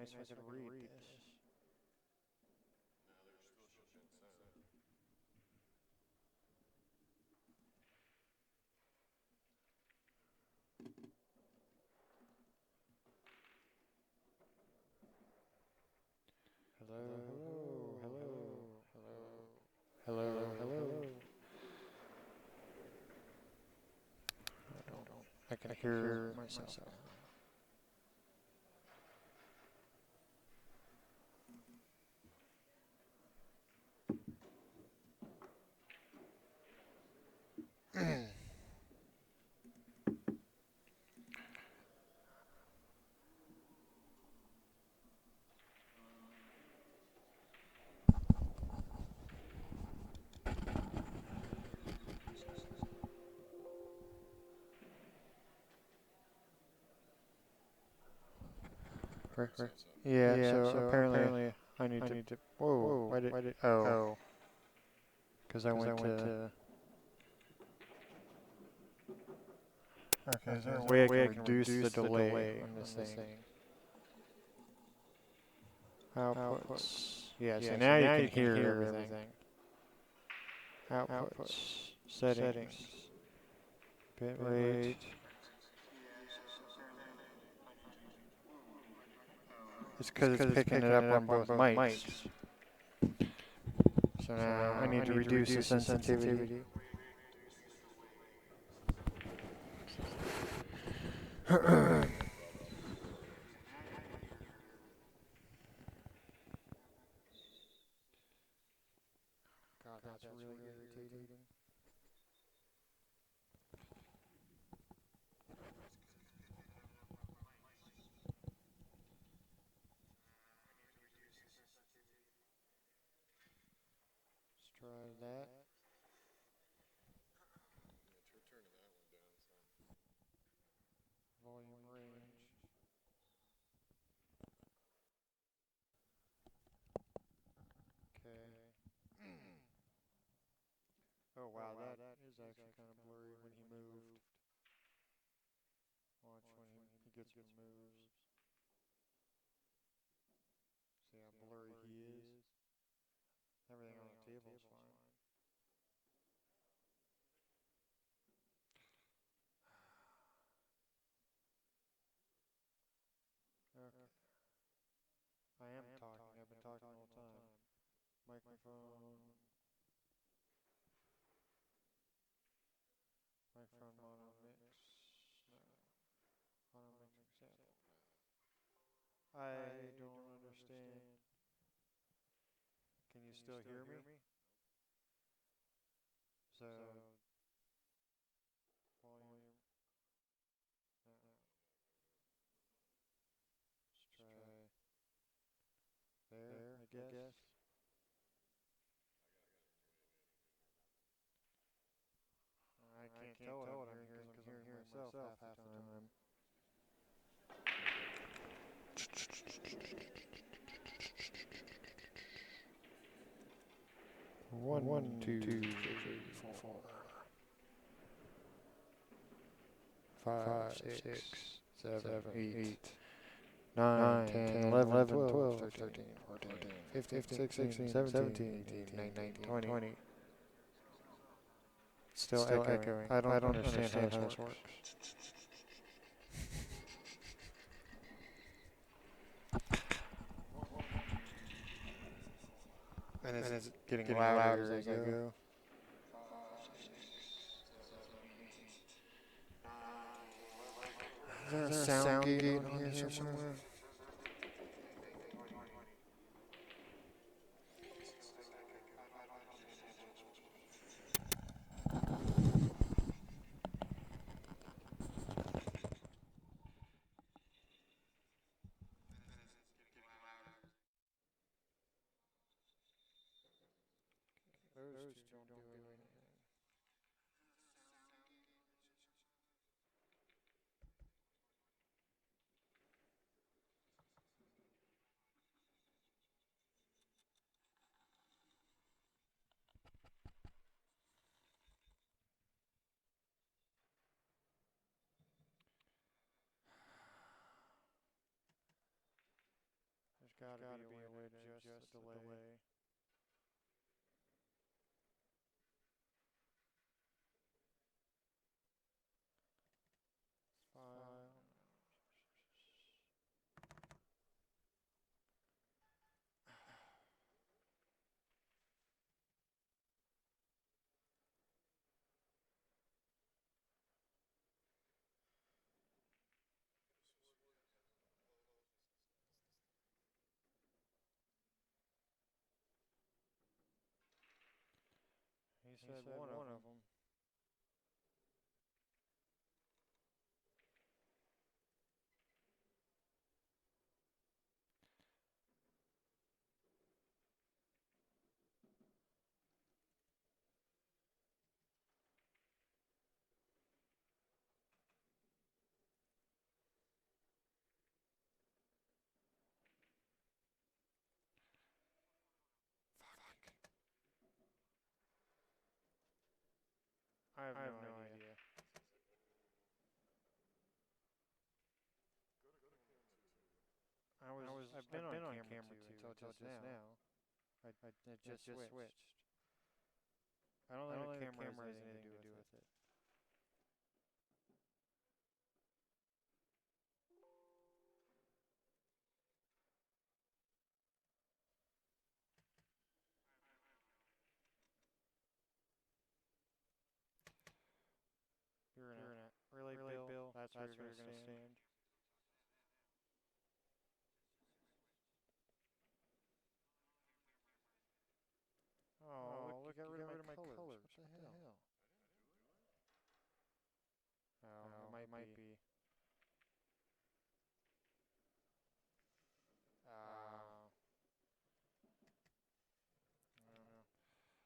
nice if I could read this. Hello, hello, hello, hello, hello, hello. I can hear myself. Yeah, so apparently I need to. Whoa, why did? Oh, because I went to. Okay, is there a way I can reduce the delay on this thing? Outputs. Yeah, so now you can hear everything. Outputs. Settings. Bitrate. It's because it's picking it up on both mics. So now I need to reduce the sensitivity. God, that's really irritating. Let's try that. Volume range. Okay. Oh wow, that is actually kind of blurry when he moved. Watch when he gets moves. See how blurry he is. Everything on the table is fine. Okay. I am talking. I've been talking all the time. Microphone. Microphone mono mix. No. Mono mix example. I don't understand. Can you still hear me? So, volume. No. Let's try there, I guess. I can't tell what I'm hearing because I'm hearing myself half the time. One, two, three, four, 5, 6, 7, 8, 9, 10, 11, 12, 13, 14, 15, 16, 17, 18, 19, 20. Still echoing. I don't understand how this works. And it's getting louder as I go. Is there a sound gate on here somewhere? Those two don't do anything. gotta be a way to adjust the delay. File. He said one of them. Fuck. I have no idea. I've been on camera too until just now. It just switched. I don't think the camera has anything to do with it. You're in it. Really, Bill? That's where you're gonna stand? Oh, look, you got rid of my colors. What the hell? Oh, it might be.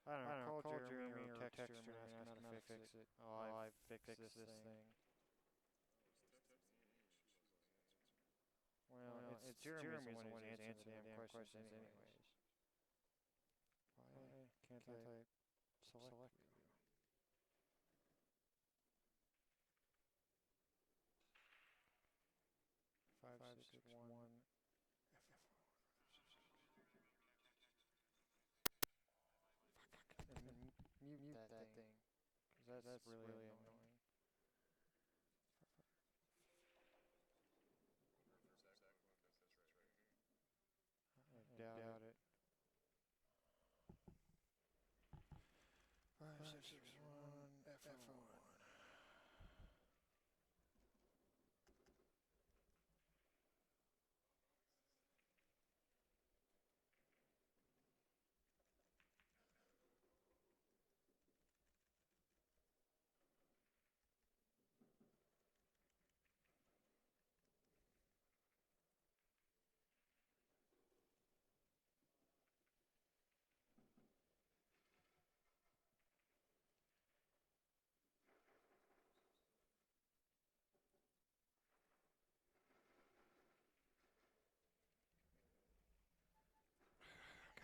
I don't know. Call Jeremy or text him and ask him how to fix it. Oh, I fixed this thing. Well, it's Jeremy's the one who's answering the damn questions anyways. Why can't I select you? Five, six, one. And mute that thing. Because that's really annoying. I doubt it. 561 F1.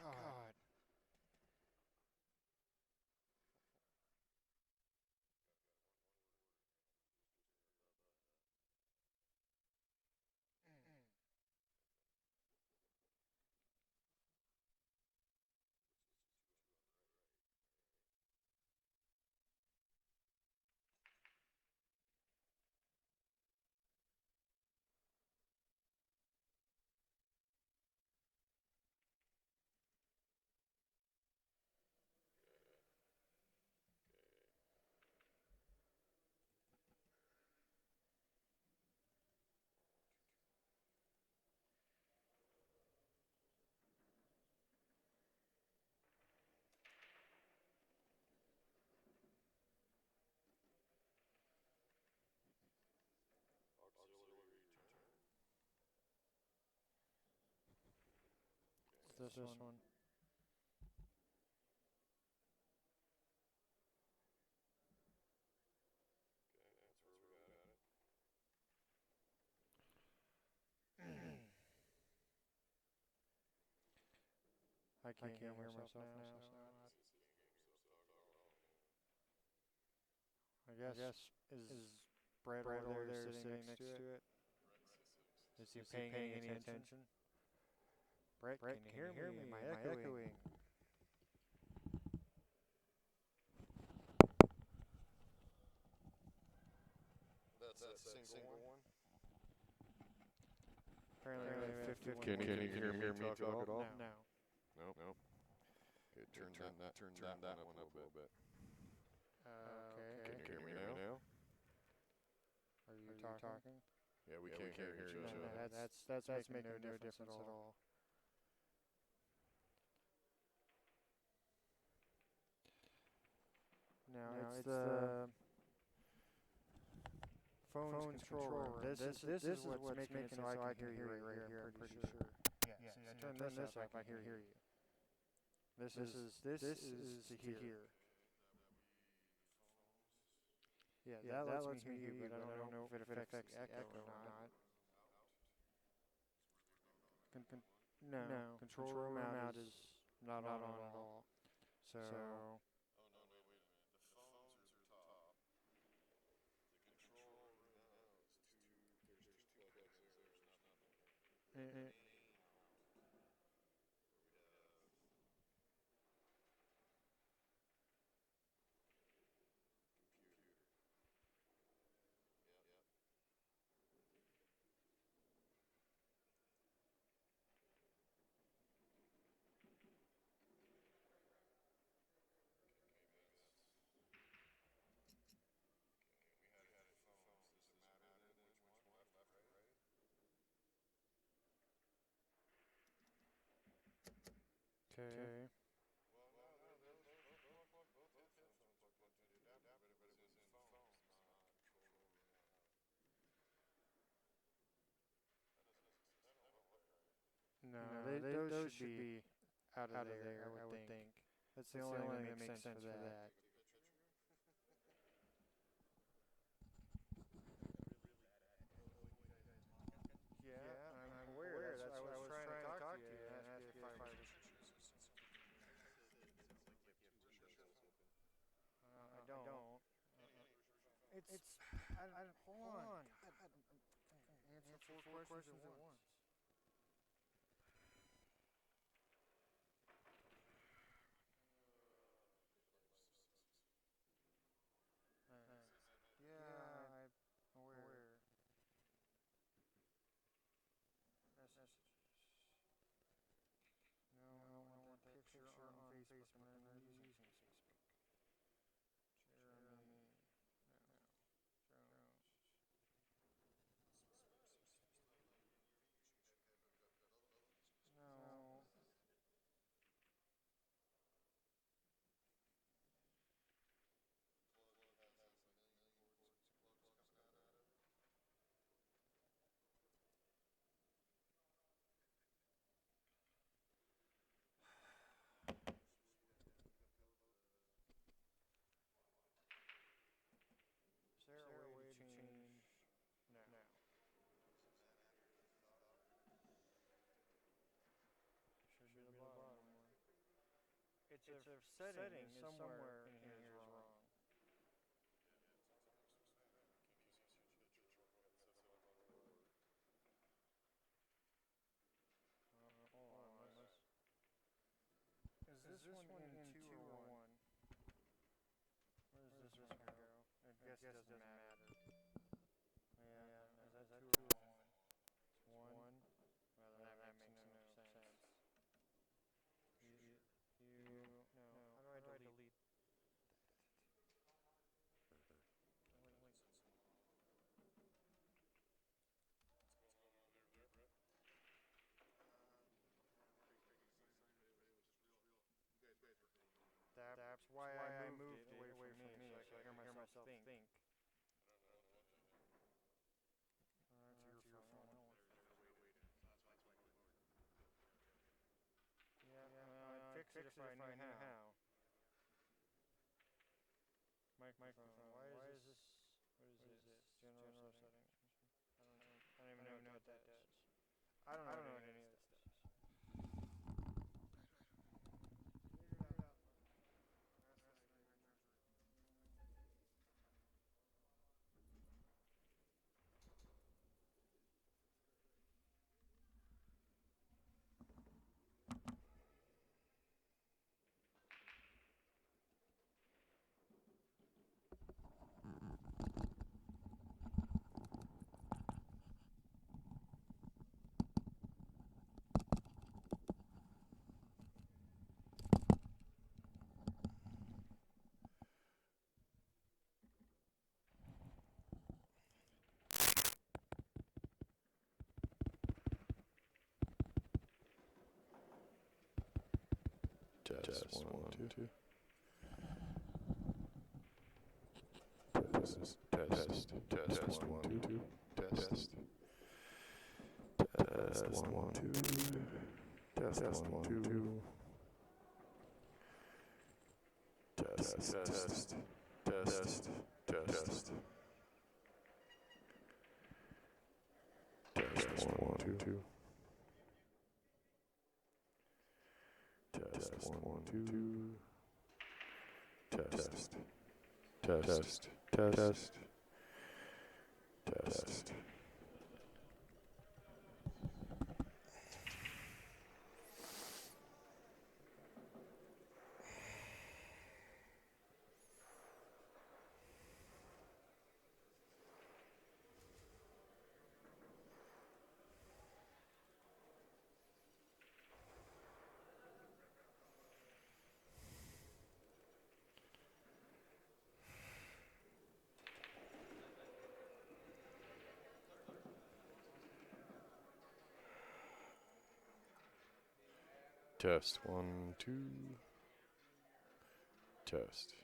God. It's this one. Okay, that's where we got it. I can't hear myself now, so I guess is Brett over there sitting next to it? Is he paying any attention? Brett, can you hear me? Am I echoing? That's that single one? Apparently, we have 51. Can you hear me talk at all? No. Nope. Okay, turn that one up a little bit. Okay. Can you hear me now? Are you talking? Yeah, we can't hear each No, other. that's making no difference at all. No, it's the phone's control room. This is what's making it so I can hear you right here. I'm pretty sure. Yeah. See, I turn this up. I can hear you. This is to hear. Yeah, that lets me hear you, but I don't know if it affects the echo or not. No, control room out is not on at all. So. Okay. No, those should be out of there, I would think. That's the only thing that makes sense for that. Yeah, I'm aware. That's why I was trying to talk to you and ask you if I was... I don't. Hold on. Answer four questions at once. Yeah, I'm aware. No, I don't want that picture on Facebook. I'm not using Facebook. Jeremy. No. No. Is there a way to change? No. Should be the bottom one. It's a setting somewhere in here is wrong. Hold on. Is this one in 2 or 1? Where does this one go? I guess it doesn't matter. Yeah, is that 2 or 1? It's 1? Well, then that makes no sense. No. How do I delete? That's why I moved it away from me, so I can hear myself think. That's your phone. I'd fix it if I knew how. Microphone. Why is this? What is this? General settings. I don't even know what that does. I don't know what any of this does. Test 1, 2. Test 1, 2. Test. Test 1, 2. Test 1, 2. Test. Test 1, 2. Test 1, 2. Test. Test 1, 2. Test.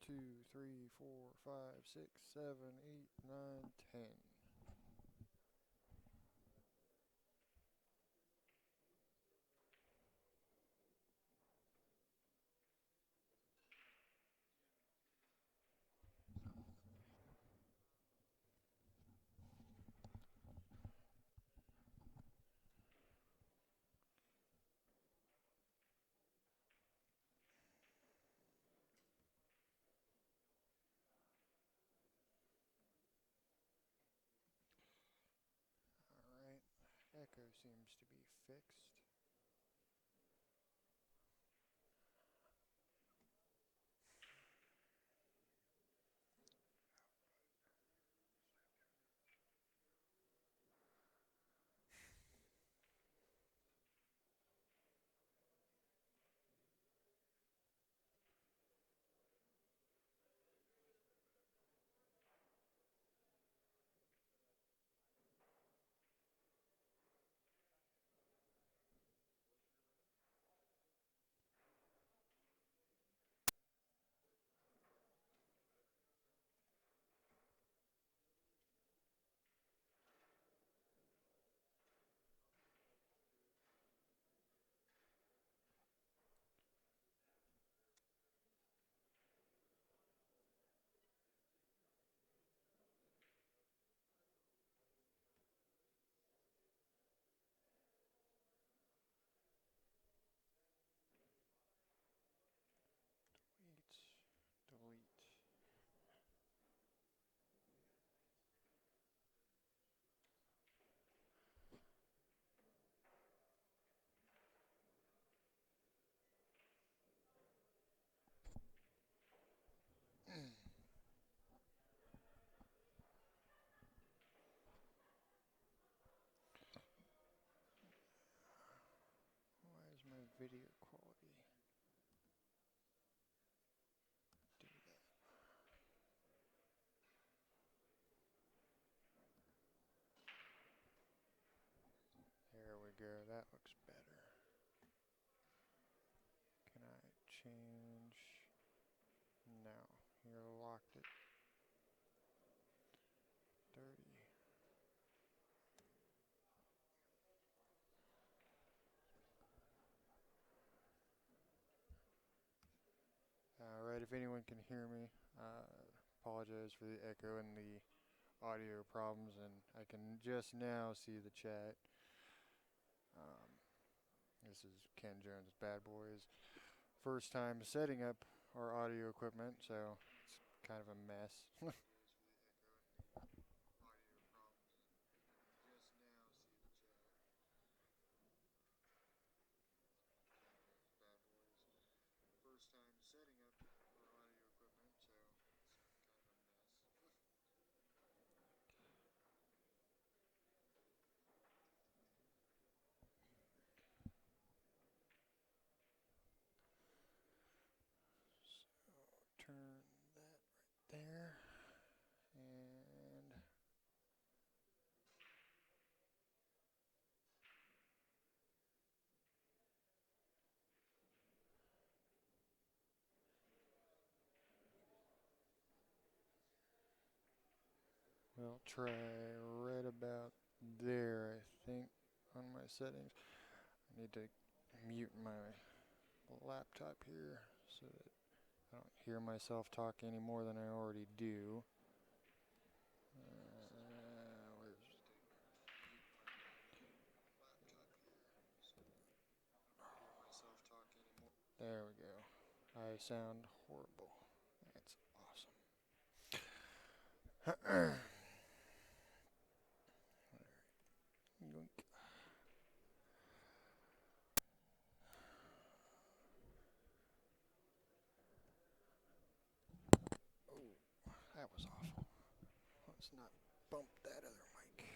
2, 3, 4, 5, 6, 7, 8, 9, 10. Alright, echo seems to be fixed. Delete. Why is my video quality do that? There we go, that looks better. Can I change? No, you're locked at 30. Alright, if anyone can hear me, apologize for the echo and the audio problems, and I can just now see the chat. This is Ken Jones, Bad Boys. First time setting up our audio equipment, so it's kind of a mess. Turn that right there, and we'll try right about there, I think, on my settings. I need to mute my laptop here so that I don't hear myself talk any more than I already do. There we go. I sound horrible. That's awesome. Yoink. Oh, that was awful. Let's not bump that other mic.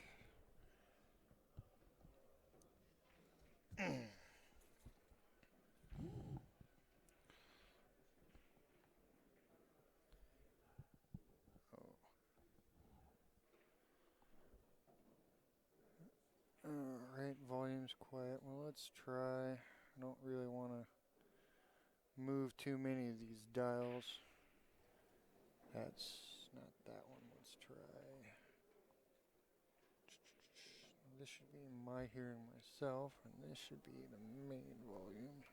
Alright, volume's quiet. Well, let's try. I don't really want to move too many of these dials. That's not that one. Let's try. This should be my hearing myself, and this should be the main volume.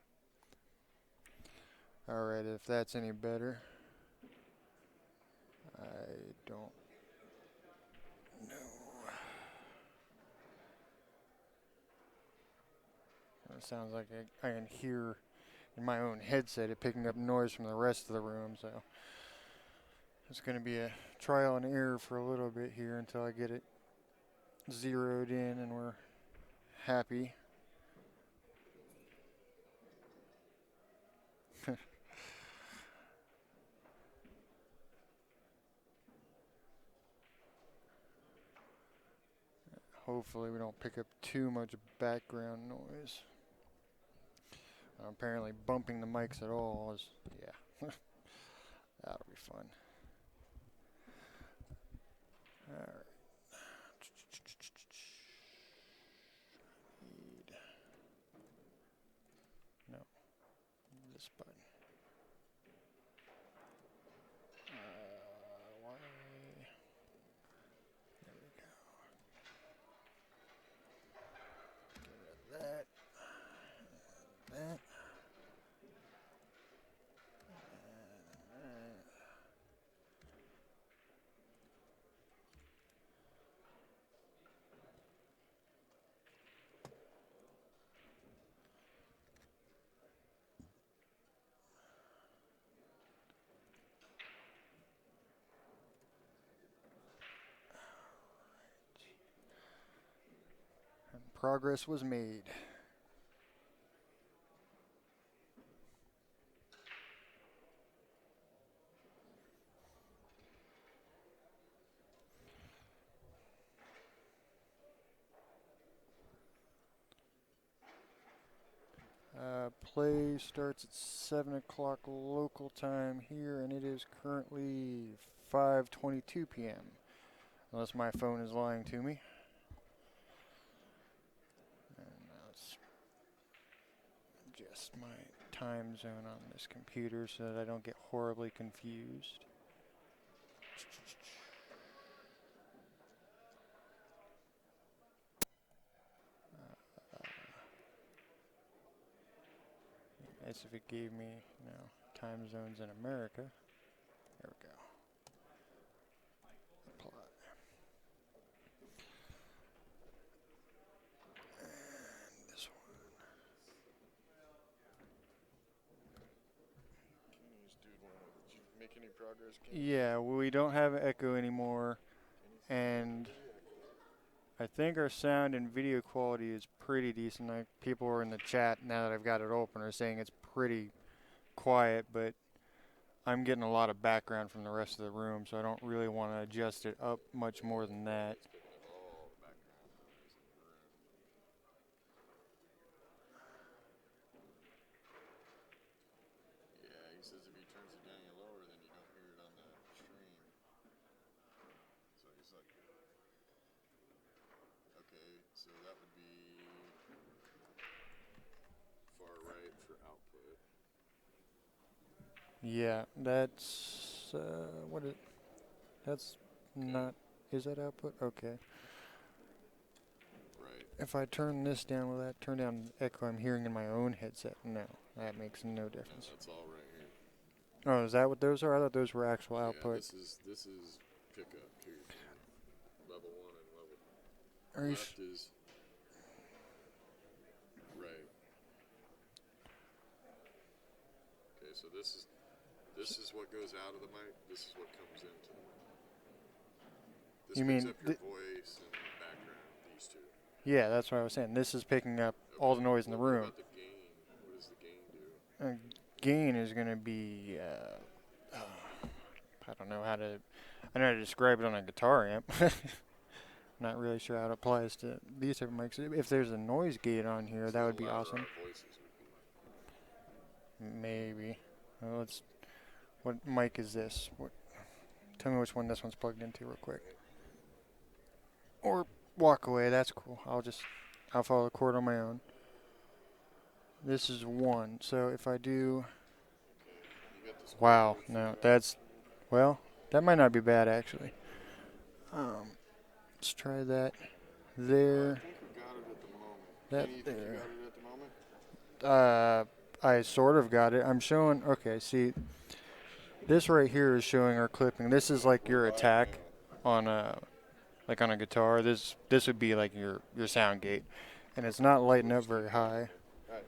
Alright, if that's any better. I don't know. It sounds like I can hear in my own headset it picking up noise from the rest of the room, so it's going to be a trial and error for a little bit here until I get it zeroed in and we're happy. Hopefully we don't pick up too much background noise. Apparently bumping the mics at all is, yeah, that'll be fun. Alright. No, this button. Why? There we go. Get rid of that. That. And progress was made. Play starts at 7 o'clock local time here, and it is currently 5:22 p.m. Unless my phone is lying to me. And now let's adjust my time zone on this computer so that I don't get horribly confused. As if it gave me, time zones in America. There we go. Apply. And this one. Did you make any progress, Ken? Yeah, we don't have echo anymore, and I think our sound and video quality is pretty decent. Like, people are in the chat now that I've got it open are saying it's pretty quiet, but I'm getting a lot of background from the rest of the room, so I don't really want to adjust it up much more than that. It's picking up all the background noise in the room. Yeah, he says if he turns it down any lower, then you don't hear it on the stream. So he's like, okay, so that would be far right for output. Yeah, that's what it. That's not. Is that output? Okay. Right. If I turn this down, will that turn down the echo I'm hearing in my own headset? No, that makes no difference. No, that's all right here. Oh, is that what those are? I thought those were actual output. Yeah, this is pickup here. Level 1 and level Are you left is right. Okay, so this is what goes out of the mic. This is what comes into the mic. This You picks mean up your voice and background. These two. Yeah, that's what I was saying. This is picking up all the noise in the room. What about the gain? What does the gain do? Gain is going to be, I don't know how to, I know how to describe it on a guitar amp. Not really sure how it applies to these type of mics. If there's a noise gate on here, that would be awesome. Our voices would be. Maybe. Well, what mic is this? Tell me which one this one's plugged into real quick. Or walk away, that's cool. I'll follow the chord on my own. This is 1, so if I do... Wow, no, that's That might not be bad, actually. Let's try that there. I think we got it at the moment. That Kenny, you think you there. got it at the moment? I sort of got it. I'm showing. Okay, see, this right here is showing our clipping. This is like your attack on a guitar. This would be like your sound gate, and it's not lighting up very high. Right.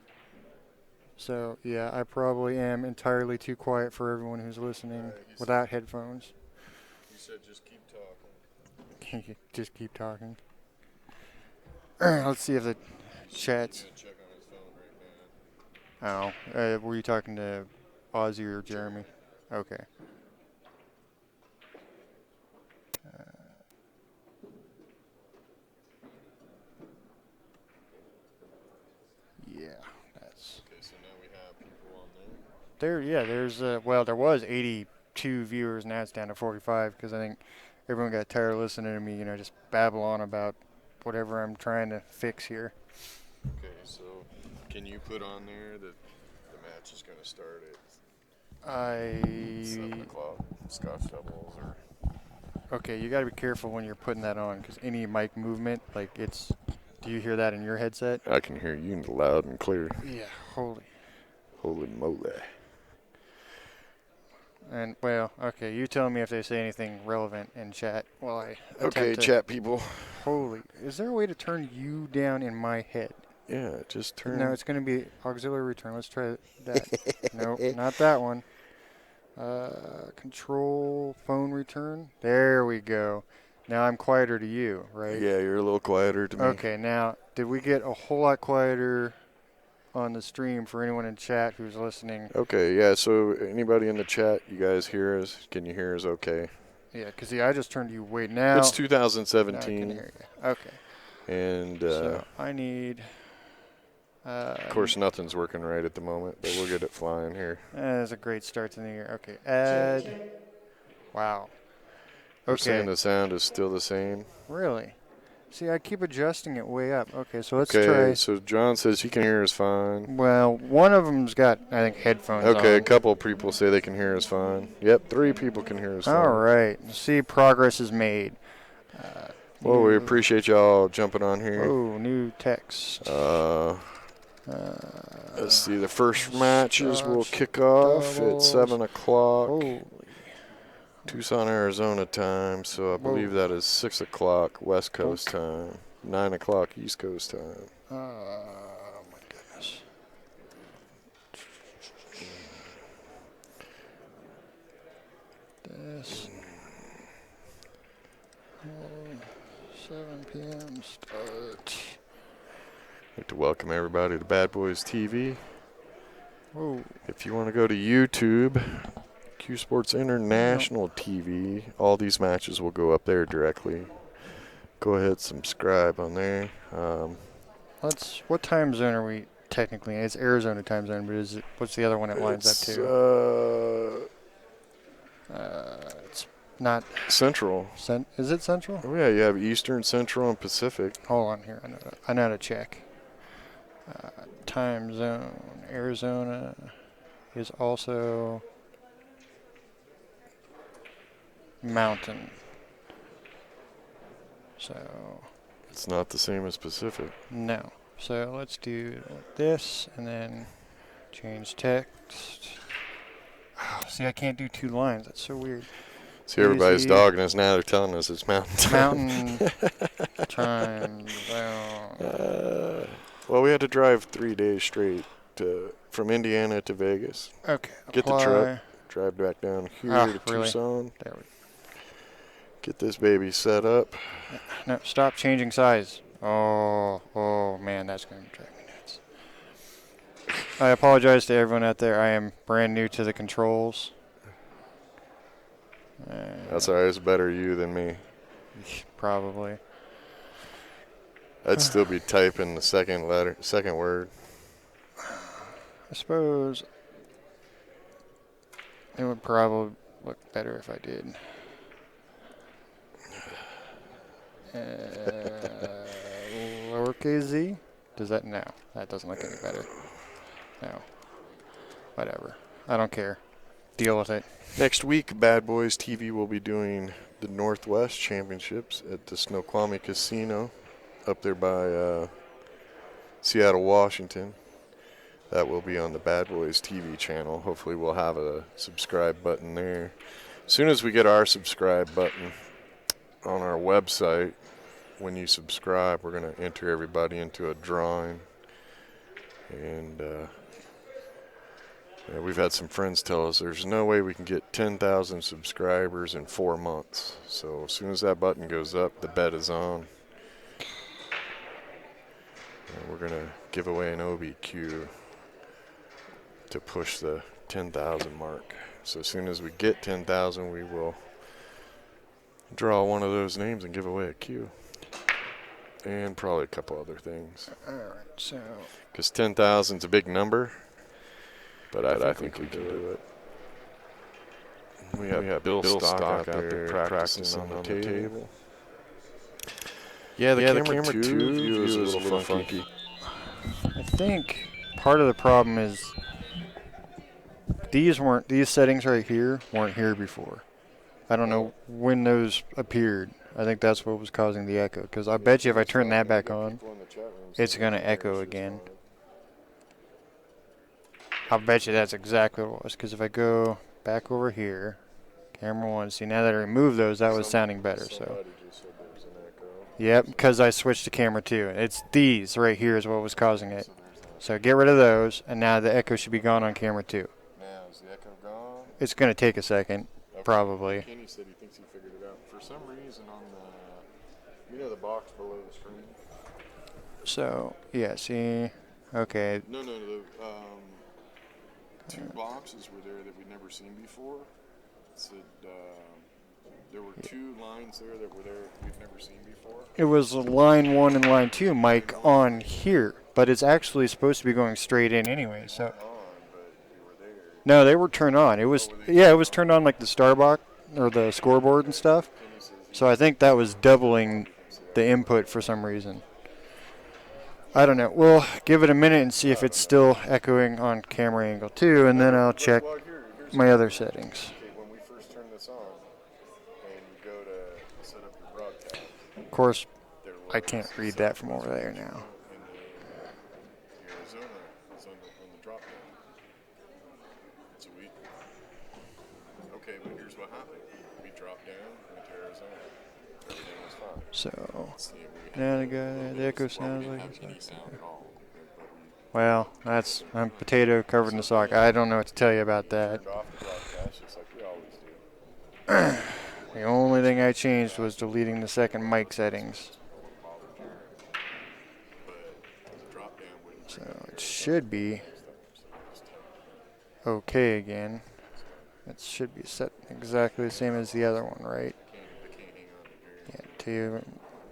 So yeah, I probably am entirely too quiet for everyone who's listening without headphones. You said just keep talking. Just keep talking. Let's see if the chat's. He's gonna check on his phone right now. Oh, were you talking to Ozzy or Jeremy? Okay. Yeah, that's. Okay, so now we have people on There, there. yeah, there's well, there was 82 viewers, now it's down to 45 because I think everyone got tired of listening to me, just babble on about whatever I'm trying to fix here. Okay, so can you put on there that the match is going to start at 7 o'clock, Scotch doubles, or... Okay, you got to be careful when you're putting that on because any mic movement, like it's. Do you hear that in your headset? I can hear you loud and clear. Yeah, holy. Holy moly. And, well, okay, you tell me if they say anything relevant in chat while I attempt Okay, to. chat people. Holy. Is there a way to turn you down in my head? Yeah, just turn... No, it's going to be auxiliary return. Let's try that. Nope, not that one. Control phone return. There we go. Now I'm quieter to you, right? Yeah, you're a little quieter to me. Okay, now, did we get a whole lot quieter on the stream for anyone in chat who's listening? Okay, yeah, so anybody in the chat, you guys hear us? Can you hear us okay? Yeah, because, I just turned you way now. It's Now I 2017. can hear you. Okay. And, So I need... of course, nothing's working right at the moment, but we'll get it flying here. That's a great start to the year. Okay, add. Wow. We're Okay. saying the sound is still the same. Really? See, I keep adjusting it way up. Okay, so let's Okay, try. so John says he can hear us fine. Well, one of them's got, I think, headphones on. Okay, a couple of people say they can hear us fine. Yep, 3 people can hear us fine. All right. See, progress is made. Well, we appreciate y'all jumping on here. Oh, new text. Let's see, the first matches will kick off at 7 o'clock. Holy. Tucson, Arizona time, so I believe that is 6 o'clock West Coast time, 9 o'clock East Coast time. Oh, my goodness. This. 7 p.m. start. I'd like to welcome everybody to Bad Boys TV. Whoa. If you want to go to YouTube, Q Sports International TV, all these matches will go up there directly. Go ahead, subscribe on there. What time zone are we technically in? It's Arizona time zone, but what's the other one it lines up to? It's not Central. Is it Central? Oh yeah, you have Eastern, Central, and Pacific. Hold on here. I know how to check. Time zone. Arizona is also Mountain. So. It's not the same as Pacific. No. So let's do this and then change text. Oh, see, I can't do 2 lines. That's so weird. See, everybody's dogging us now. They're telling us it's Mountain Time. Mountain Time zone. Well, we had to drive 3 days straight from Indiana to Vegas. Okay. Get the truck, drive back down here to Tucson. There we go. Get this baby set up. No, stop changing size. Oh man, that's going to drive me nuts. I apologize to everyone out there. I am brand new to the controls. That's all right. It's better you than me. Probably. I'd still be typing the second word. I suppose it would probably look better if I did. Lowercase z? Does that? No, that doesn't look any better. No. Whatever. I don't care. deal with it. Next week, Bad Boys TV will be doing the Northwest Championships at the Snoqualmie Casino up there by Seattle, Washington. That will be on the Bad Boys TV channel. Hopefully we'll have a subscribe button there. As soon as we get our subscribe button on our website, when you subscribe, we're going to enter everybody into a drawing. And yeah, we've had some friends tell us there's no way we can get 10,000 subscribers in 4 months. So as soon as that button goes up, the bet is on. And we're going to give away an OBQ to push the 10,000 mark. So as soon as we get 10,000, we will draw one of those names and give away a Q. And probably a couple other things. All right, so. Because 10,000 is a big number, but I think we can do it. We have Bill Stock out there practicing on the table. Yeah, the camera 2 view is a little funky. I think part of the problem is these settings right here weren't here before. I don't know when those appeared. I think that's what was causing the echo. Because I bet you if I turn that back on, it's going to echo again. I'll bet you that's exactly what it was. Because if I go back over here, camera 1, see now that I removed those, that was sounding better. So, yep, because I switched to camera 2. It's these right here is what was causing it. So get rid of those, and now the echo should be gone on camera 2. Now, is the echo gone? It's going to take a second, probably. Kenny said he thinks he figured it out. For some reason on the, the box below the screen? So, yeah, see, okay. No, the 2 boxes were there that we'd never seen before. It said there were 2 lines there that were there we've never seen before. It was line 1 and line 2 mic on here, but it's actually supposed to be going straight in anyway. So, no, they were turned on. It was it was turned on like the Starbuck or the scoreboard and stuff. So I think that was doubling the input for some reason. I don't know. We'll give it a minute and see if it's still echoing on camera angle 2, and then I'll check my other settings. When we first turn this on and you go to set up your broadcast. Of course, I can't read that from over there now. Arizona is on the drop down. So okay, but here's what happened. We dropped down, went to Arizona. Everything was fine. So, now the echo sounds like it's like, well, that's potato covered in the sock. I don't know what to tell you about that. The only thing I changed was deleting the second mic settings. So it should be okay again. It should be set exactly the same as the other one, right? Yeah, to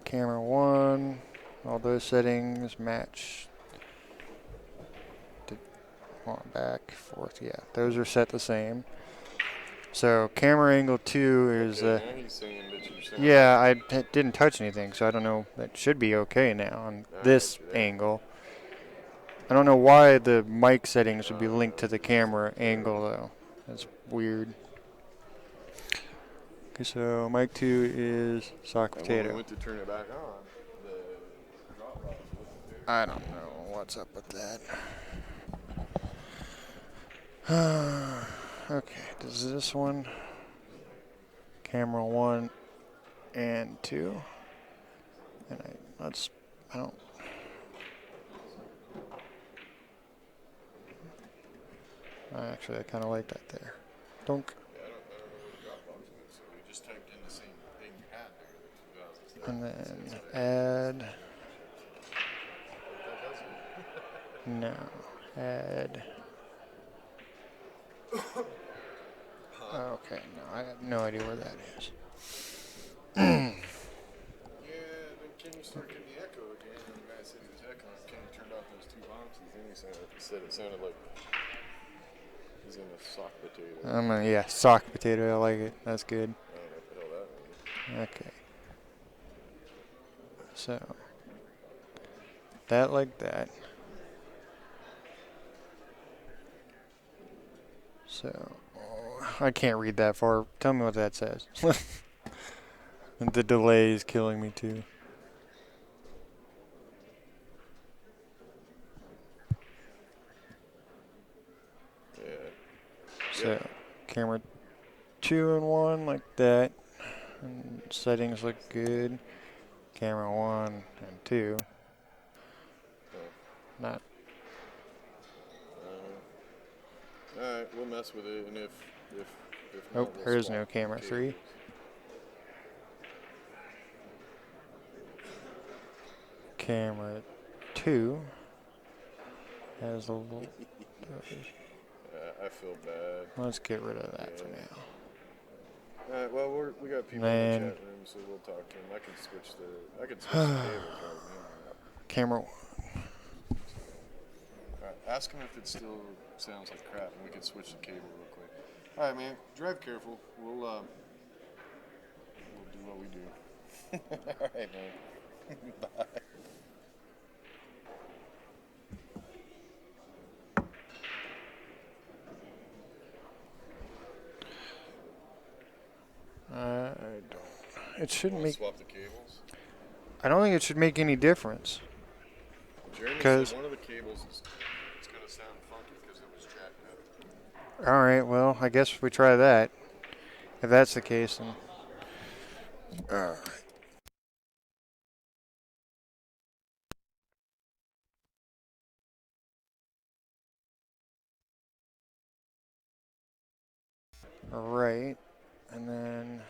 camera 1, all those settings match. Back, forth, yeah, those are set the same. So camera angle 2 is yeah, I didn't touch anything, so I don't know. That should be okay now on this angle. I don't know why the mic settings would be linked to the camera angle though. That's weird. Okay, so mic 2 is sock potato. When we went to turn it back on, I don't know what's up with that. Okay, does this one, camera 1 and 2, and I don't, actually I kind of like that there. Donk. we just typed in the same thing you had there. And then add, no, add. Okay, no, I have no idea where that is. Yeah, then Kenny started getting the echo again, and the guy said he was echoing. Kenny turned off those 2 boxes, then he said it sounded like he's in a sock potato. Yeah, sock potato, I like it. That's good. I don't know what the hell that means. Okay. So, that like that. So, I can't read that far. Tell me what that says. And the delay is killing me too. Yeah. So, camera 2 and 1 like that. And settings look good. Camera 1 and 2. Not. Alright, we'll mess with it, and if Oh, not, we'll there is swap no camera 3. cables. Camera 2 has a little. I feel bad. Let's get rid of that for now. Alright, well, we got people in the chat room, so we'll talk to them. I can switch the cables right now. Camera 1. Alright, ask him if it still sounds like crap, and we can switch the cable real quick. Alright, man, drive careful. We'll do what we do. Alright, man. Bye. I don't. It shouldn't make. Swap the cables. I don't think it should make any difference. Jeremy said one of the cables is going to sound funky because it was jacked up. All right. Well, I guess we try that. If that's the case, then. All right. All right. And then.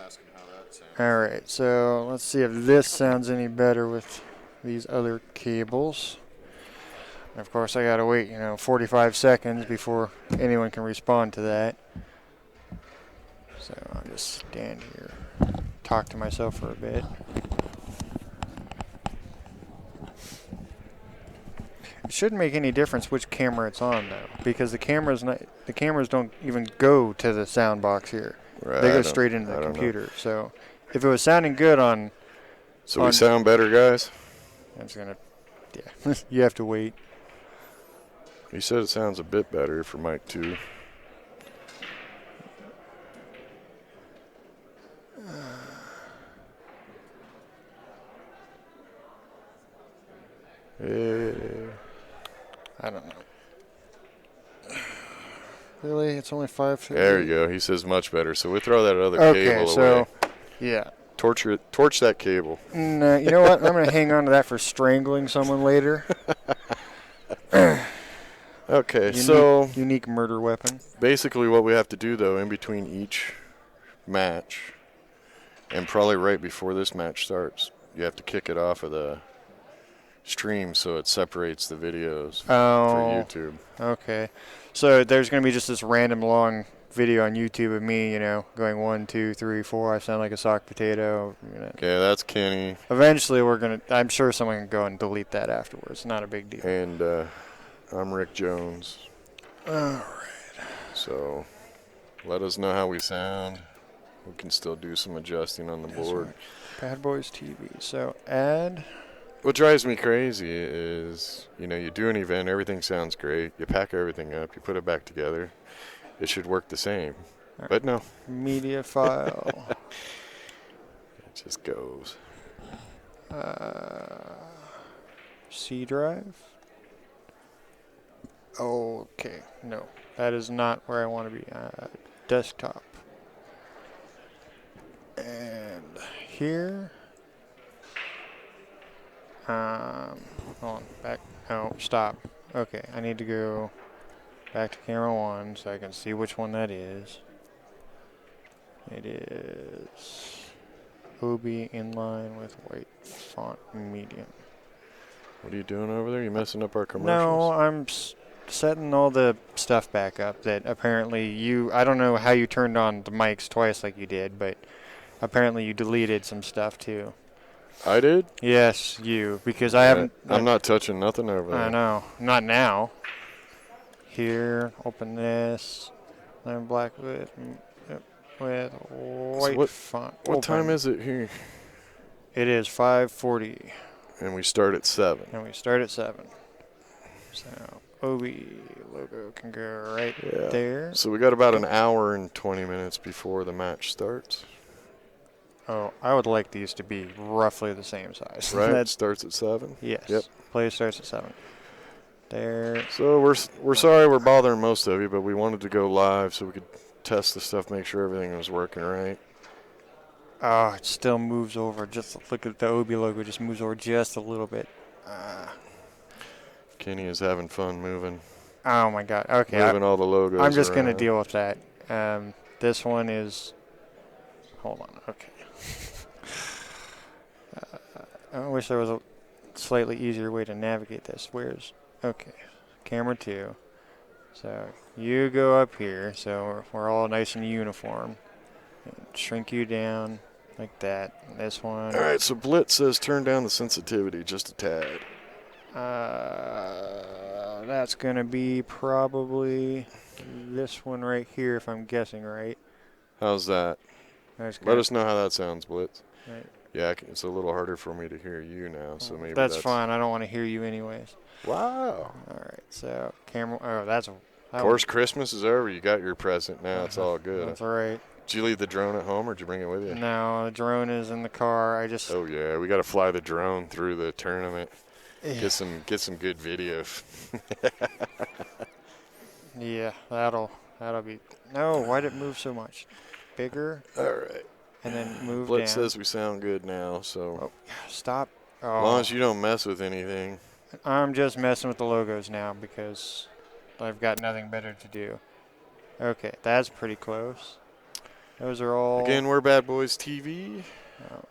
Ask him how that sounds. All right. So let's see if this sounds any better with these other cables. And of course, I gotta wait, 45 seconds before anyone can respond to that. So I'll just stand here, talk to myself for a bit. It shouldn't make any difference which camera it's on though, because the cameras don't even go to the sound box here. Right, they go straight into the computer. Know. So if it was sounding good on, we sound better, guys. It's gonna, yeah. You have to wait. He said it sounds a bit better for mic 2. I don't know. Really? It's only 5:50? There you go. He says much better. So we throw that other cable away. Yeah. Torch that cable. No, you know what? I'm going to hang on to that for strangling someone later. Okay, unique murder weapon. Basically what we have to do, though, in between each match, and probably right before this match starts, you have to kick it off of the stream so it separates the videos for YouTube. Okay. So there's going to be just this random long video on YouTube of me, going 1, 2, 3, 4. I sound like a socked potato. Okay, that's Kenny. Eventually, I'm sure someone can go and delete that afterwards. Not a big deal. And I'm Rick Jones. All right. So let us know how we sound. We can still do some adjusting on the board. Right. Bad Boys TV. So add. What drives me crazy is, you do an event, everything sounds great. You pack everything up, you put it back together. It should work the same. Right. But no. Media file. It just goes. C drive. Okay. No, that is not where I want to be. Desktop. And here. Hold on. Back. No, stop. Okay, I need to go back to camera 1 so I can see which one that is. It is OB inline with white font medium. What are you doing over there? You messing up our commercials? No, I'm setting all the stuff back up that apparently I don't know how you turned on the mics twice like you did, but apparently you deleted some stuff too. I did? Yes, you, because I haven't. I'm not touching nothing over there. I know. Not now. Here, open this. Then black with white font. What time is it here? It is 5:40. And we start at 7. And we start at 7. So Obi logo can go right Yeah. there. So we got about an hour and 20 minutes before the match starts. Oh, I would like these to be roughly the same size. Right? Starts at 7? Yes. Yep. Play starts at 7. There. So we're sorry we're bothering most of you, but we wanted to go live so we could test the stuff, make sure everything was working right. Oh, it still moves over. Just look at the Obi logo. Just moves over just a little bit. Kenny is having fun moving Oh my God. Okay. all the logos I'm just around. gonna deal with that. This one is. Hold on. Okay. I wish there was a slightly easier way to navigate this. Okay, camera 2. So you go up here. So we're all nice and uniform. And shrink you down like that. This one. All right, so Blitz says turn down the sensitivity just a tad. That's gonna be probably this one right here, if I'm guessing right. How's that? Let us know how that sounds, Blitz. Right. Yeah, it's a little harder for me to hear you now, so maybe That's fine. I don't want to hear you anyways. Wow. All right. So camera. Oh, that's. Of course, Christmas is over. You got your present now. It's all good. That's all right. Did you leave the drone at home, or did you bring it with you? No, the drone is in the car. Oh yeah, we got to fly the drone through the tournament. Yeah. Get some good video. Yeah, that'll be. No, why did it move so much? Bigger. All right. And then move Blitz down. says we sound good now, so. Oh, stop. As long as you don't mess with anything. I'm just messing with the logos now because I've got nothing better to do. Okay, that's pretty close. Those are all. Again, we're Bad Boys TV. Oh,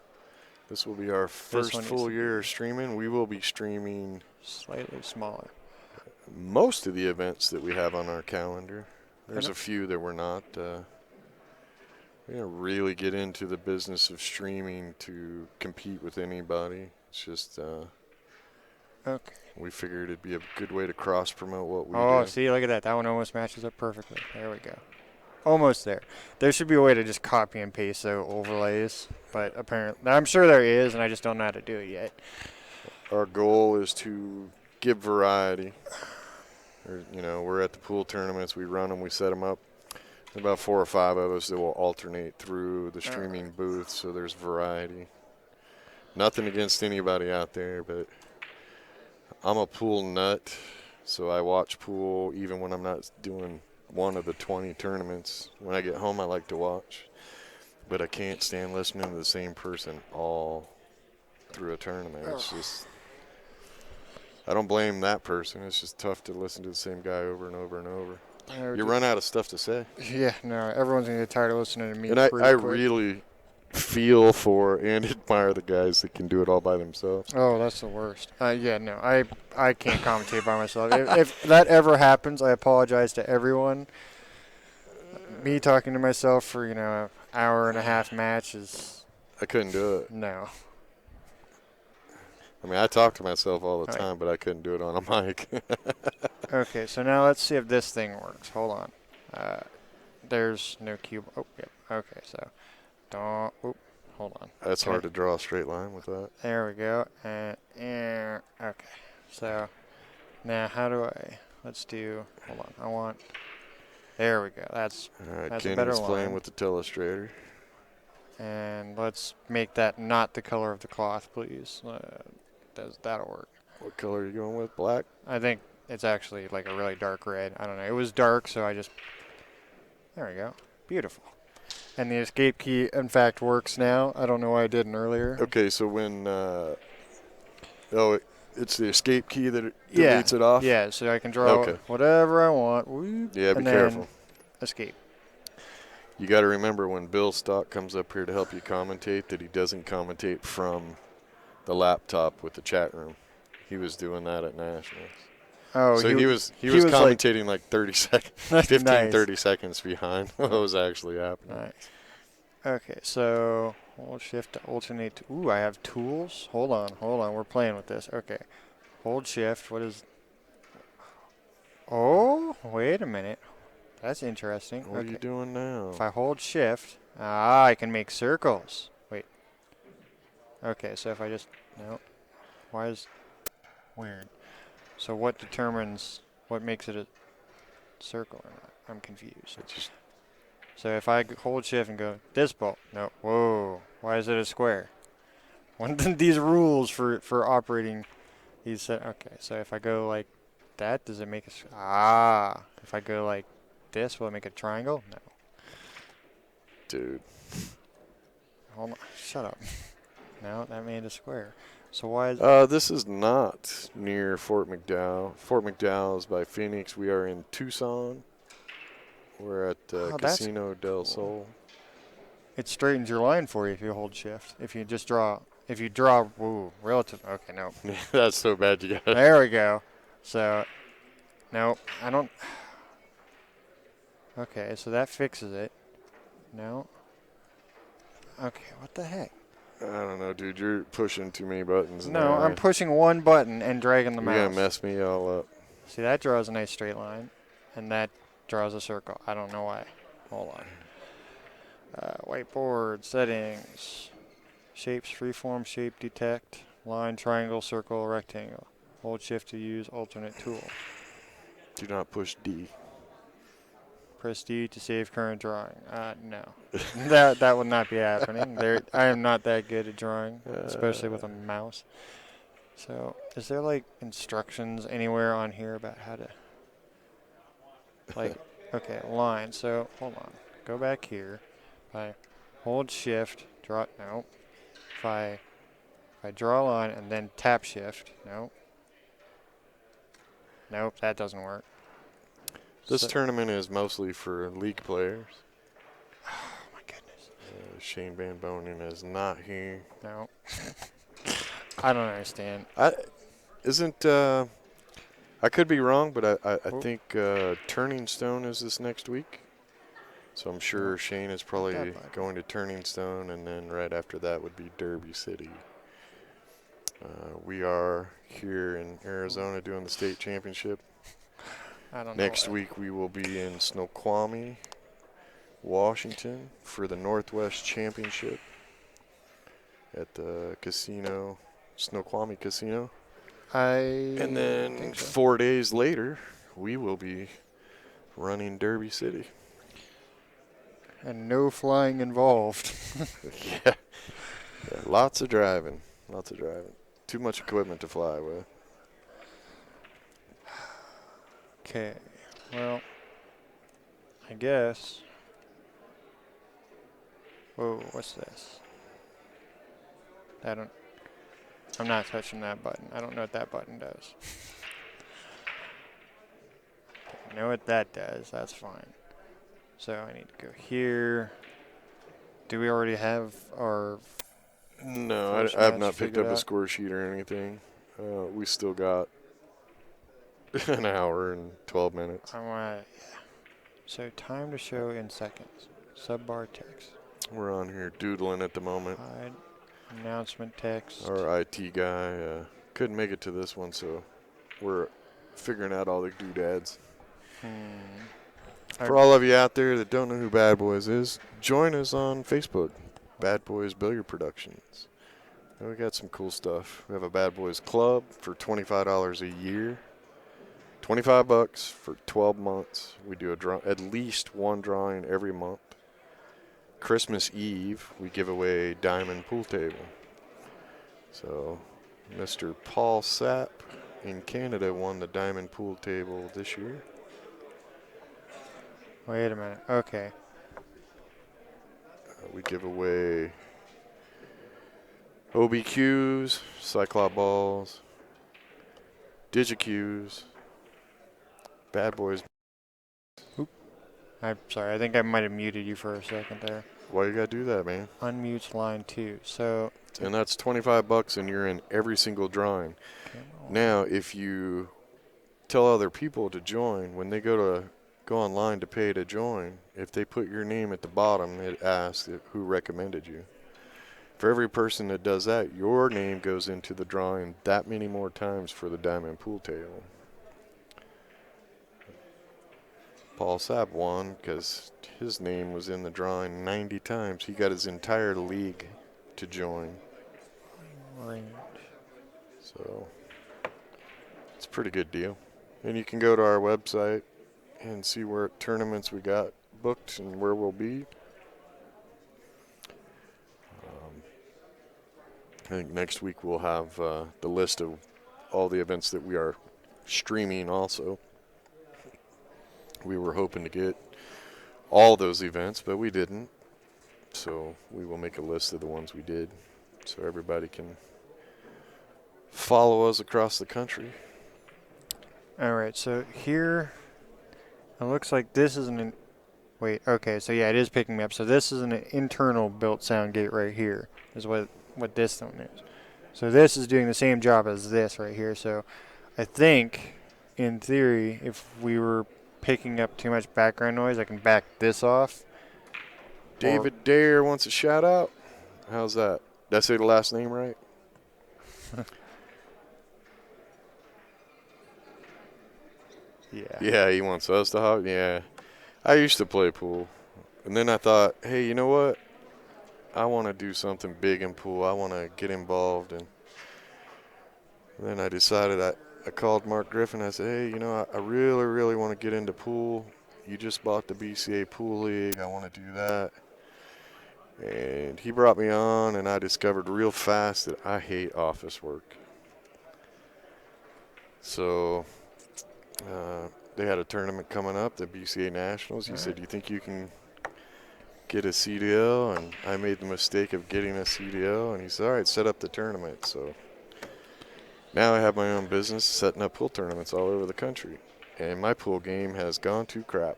This will be our first full year streaming. We will be streaming slightly smaller. most of the events that we have on our calendar. There's a few that we're not. We don't really get into the business of streaming to compete with anybody. It's just Okay. we figured it'd be a good way to cross promote what we do. Oh, see, look at that. That one almost matches up perfectly. There we go. Almost there. There should be a way to just copy and paste the overlays, but apparently, I'm sure there is, and I just don't know how to do it yet. Our goal is to give variety. We're at the pool tournaments. We run them. We set them up. There's about 4 or 5 of us that will alternate through the streaming booth, so there's variety. Nothing against anybody out there, but I'm a pool nut, so I watch pool even when I'm not doing one of the 20 tournaments. When I get home, I like to watch, but I can't stand listening to the same person all through a tournament. It's just, I don't blame that person. It's just tough to listen to the same guy over and over and over. You run out of stuff to say. Yeah, no, everyone's going to get tired of listening to me. And I really feel for and admire the guys that can do it all by themselves. Oh, that's the worst. Yeah, no, I can't commentate by myself. If that ever happens, I apologize to everyone. Me talking to myself for, an hour and a half match is... I couldn't do it. No. I mean, I talk to myself all the time, but I couldn't do it on a mic. Okay, so now let's see if this thing works. Hold on. There's no cube. Oh, yep. Okay, so don't. Oh, hold on. That's hard to draw a straight line with that. There we go. Okay. So now how do I? Let's do. Hold on. There we go. That's a better Kenny's line. playing with the telestrator. And let's make that not the color of the cloth, please. That'll work. What color are you going with? Black? I think it's actually like a really dark red. I don't know. It was dark, so I just... There we go. Beautiful. And the escape key, in fact, works now. I don't know why I didn't earlier. Okay, so when... it's the escape key that deletes it off? Yeah, so I can draw whatever I want. Whoop, yeah, be careful. Escape. You got to remember when Bill Stock comes up here to help you commentate that he doesn't commentate from the laptop with the chat room. He was doing that at Nationals. Oh, so he was commentating like 30 seconds, 15, nice. 30 seconds behind what was actually happening. Nice. Okay, so hold shift to alternate. Ooh, I have tools. Hold on. We're playing with this. Okay. Hold shift. What is... Oh, wait a minute. That's interesting. What are you doing now? If I hold shift, I can make circles. Wait. Okay, so if I just... No. Why is... Weird. So what determines What makes it a circle or not? I'm confused. It just So if I hold shift and go this ball, no, whoa, why is it a square? One of these rules for operating these. Okay, so if I go like that, does it make a if I go like this, will it make a triangle? No. dude. Hold on, shut up. No, that made a square. So why is This is not near Fort McDowell. Fort McDowell is by Phoenix. We are in Tucson. We're at that's Casino del cool. Sol. It straightens your line for you if you hold shift. If you just draw, relative. Okay, no. That's so bad you got it. There we go. So, no, I don't. Okay, so that fixes it. No. Okay, what the heck? I don't know, dude. You're pushing too many buttons No, now. I'm pushing one button and dragging the You're mouse. gonna mess me all up. See, that draws a nice straight line, and that draws a circle. I don't know why. Hold on. Whiteboard, settings, shapes, freeform shape, detect, line, triangle, circle, rectangle. Hold shift to use alternate tool. Do not push D. Press D to save current drawing. No. that will not be happening. I am not that good at drawing, especially with a mouse. So, is there like instructions anywhere on here about how to okay, line. So, hold on. Go back here. If I hold shift, draw no. If I draw a line and then tap shift, no. Nope, that doesn't work. This tournament is mostly for league players. Oh my goodness. Shane Van Bonen is not here. No. I don't understand. I could be wrong, but I think Turning Stone is this next week. So I'm sure Shane is probably going to Turning Stone, and then right after that would be Derby City. We are here in Arizona doing the state championship. I don't know. Next week we will be in Snoqualmie, Washington for the Northwest Championship at the casino, Snoqualmie Casino. And then 4 days later, we will be running Derby City. And no flying involved. Yeah, lots of driving. Too much equipment to fly with. Okay, well, I guess. Whoa, what's this? I'm not touching that button. I don't know what that button does. I know what that does. That's fine. So I need to go here. Do we already have our... No, I have not picked up a score sheet or anything. We still got an hour and 12 minutes. So time to show in seconds. Subbar text. We're on here doodling at the moment. Hide. Announcement text. Our IT guy couldn't make it to this one, so we're figuring out all the doodads. For all of you out there that don't know who Bad Boys is, join us on Facebook, Bad Boys Billiard Productions. And we got some cool stuff. We have a Bad Boys Club for $25 a year, $25 for 12 months. We do at least one drawing every month. Christmas Eve, we give away a diamond pool table. So, Mr. Paul Sapp in Canada won the diamond pool table this year. Wait a minute. Okay. We give away OBQs, Cyclop balls, DigiQs, Bad Boys. Oop. I'm sorry. I think I might have muted you for a second there. Why you gotta do that, man? Unmute line 2. So. And that's $25, and you're in every single drawing. Now, if you tell other people to join, when they go online to pay to join, if they put your name at the bottom, it asks who recommended you. For every person that does that, your name goes into the drawing that many more times for the diamond pool table. Paul Sapp won because his name was in the drawing 90 times. He got his entire league to join. Range. So it's a pretty good deal. And you can go to our website and see where tournaments we got booked and where we'll be. I think next week we'll have the list of all the events that we are streaming also. We were hoping to get all those events, but we didn't. So we will make a list of the ones we did so everybody can follow us across the country. All right, so here it looks like this is wait, okay, so yeah, it is picking me up. So this is an internal built sound gate right here is what this one is. So this is doing the same job as this right here. So I think, in theory, if we were picking up too much background noise, I can back this off. David Dare wants a shout out. How's that? Did I say the last name right? Yeah. Yeah, he wants us to hop. Yeah. I used to play pool. And then I thought, hey, you know what? I want to do something big in pool. I want to get involved. And then I decided I called Mark Griffin. I said, hey, you know, I really, really want to get into pool. You just bought the BCA Pool League. I want to do that. And he brought me on, and I discovered real fast that I hate office work. So they had a tournament coming up, the BCA Nationals. He said, do you think you can get a CDL? And I made the mistake of getting a CDL. And he said, all right, set up the tournament. So now I have my own business setting up pool tournaments all over the country. And my pool game has gone to crap.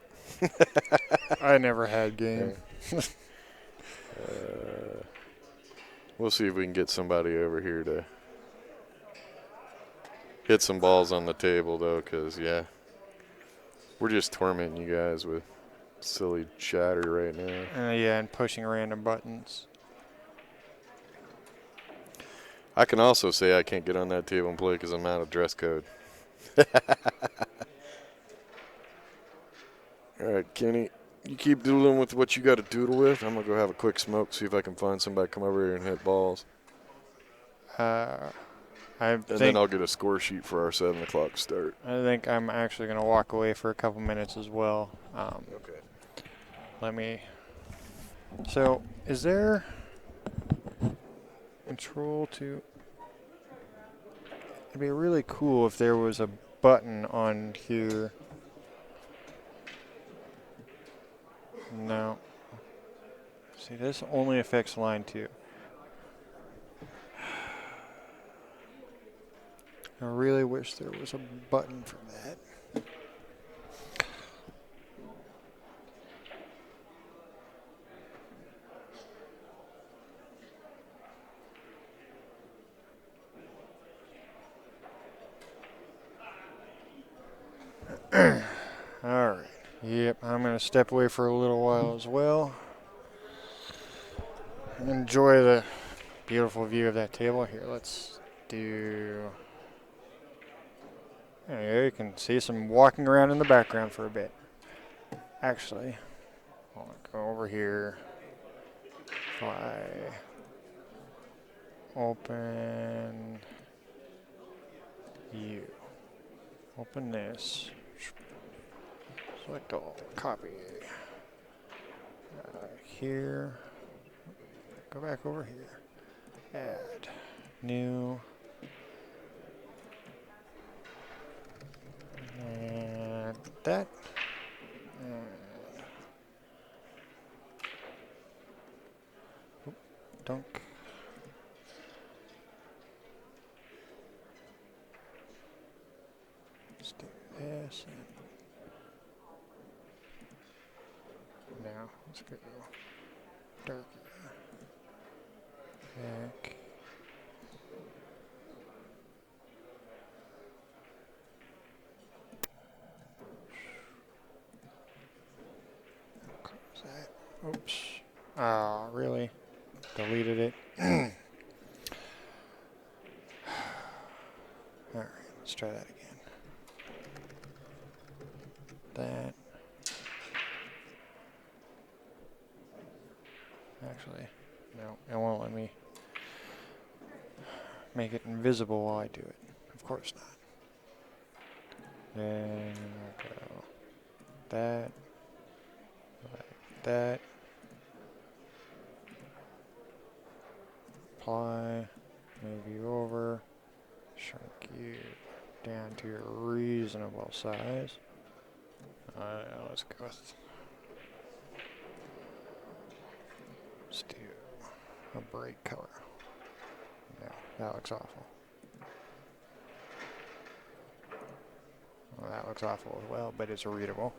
I never had game. We'll see if we can get somebody over here to hit some balls on the table, though, because, yeah, we're just tormenting you guys with silly chatter right now. Yeah, and pushing random buttons. I can also say I can't get on that table and play because I'm out of dress code. All right, Kenny, you keep doodling with what you got to doodle with. I'm going to go have a quick smoke, see if I can find somebody to come over here and hit balls. And then I'll get a score sheet for our 7 o'clock start. I think I'm actually going to walk away for a couple minutes as well. Okay. Let me. So, is there control to? It'd be really cool if there was a button on here. No. See, this only affects line 2. I really wish there was a button for that. All right. Yep, I'm going to step away for a little while as well. Enjoy the beautiful view of that table. Here, let's do. There you can see some walking around in the background for a bit. Actually, I'll go over here. If I open you, open this, select all, copy. Here, go back over here. Add, new. And that. Dunk. Let's do this. And now let's go darker. Back. Oops. Ah, really? Deleted it. Alright, let's try that again. That. Actually, no, it won't let me make it invisible while I do it. Of course not. Then we'll go that, like that. Apply, move you over, shrink you down to your reasonable size. Let's go with, let's do a bright color. No, that looks awful. Well, that looks awful as well, but it's readable.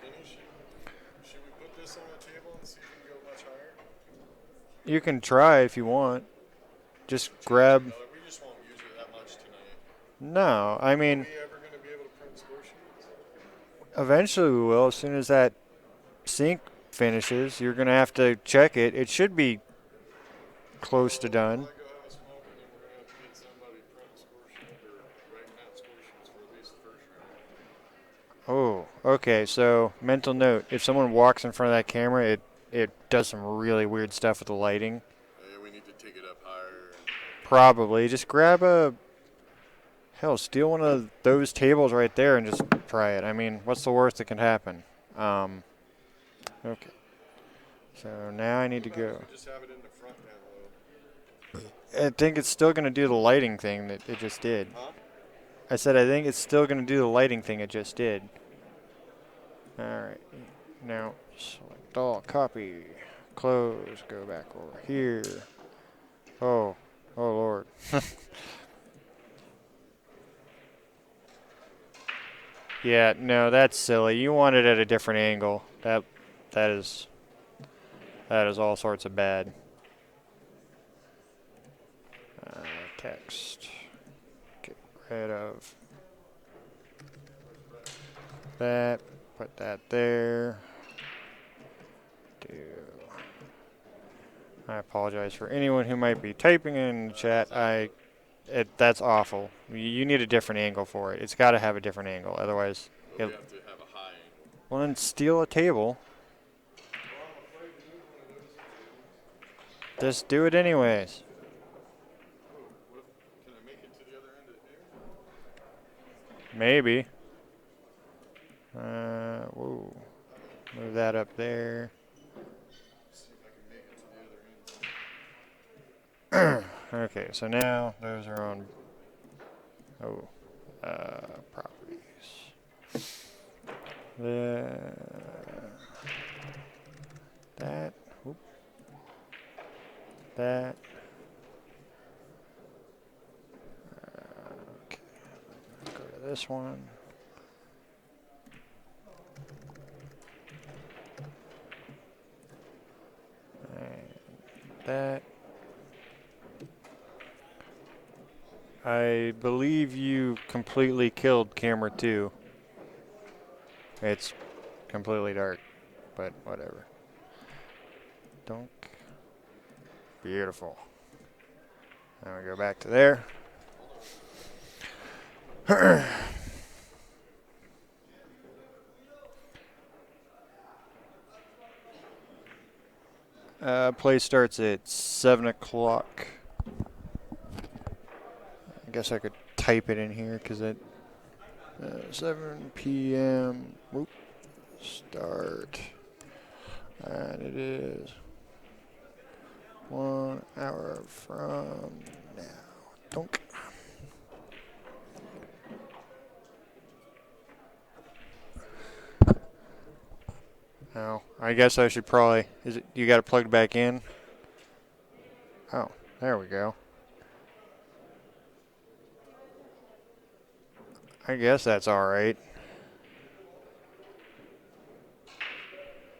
Should we put this on the table and see if we can go much higher? You can try if you want. Just grab. We just won't use it that much tonight. No, I mean, Are we ever going to be able to print score sheets? eventually we will. As soon as that sink finishes, you're going to have to check it. It should be close to done. Go have a smoke and then we're going to have to get somebody printing score sheet or writing out score sheets for at least the first round. Oh, okay. So, mental note: if someone walks in front of that camera, it does some really weird stuff with the lighting. Yeah, we need to take it up higher. Probably just grab a steal one of those tables right there and just try it. I mean, what's the worst that can happen? Okay. So now I need to go. Just have it in the front down low. I think it's still going to do the lighting thing that it just did. Huh? I said I think it's still going to do the lighting thing it just did. All right. Now select all, copy, close, go back over here. Oh Lord. Yeah, no, that's silly. You want it at a different angle. That is all sorts of bad. Text. Get rid of that. Put that there. I apologize for anyone who might be typing in the chat. That's awful. You need a different angle for it. It's got to have a different angle. Otherwise, We have to have a high angle. well, then steal a table. Just do it anyways. Can I make it to the other end of here? Maybe. Whoa. Move that up there. See if I can make it to the other end. Okay, so now those are on properties. That. Whoop. That. Okay. Go to this one. And that. I believe you completely killed camera 2. It's completely dark, but whatever. Donk. Beautiful. Now we go back to there. Play starts at 7 o'clock. I guess I could type it in here because it 7 p.m. Whoop, start, and it is 1 hour from now. Donk. Now, I guess I should probably. Is it? You got it plugged back in? Oh, there we go. I guess that's all right.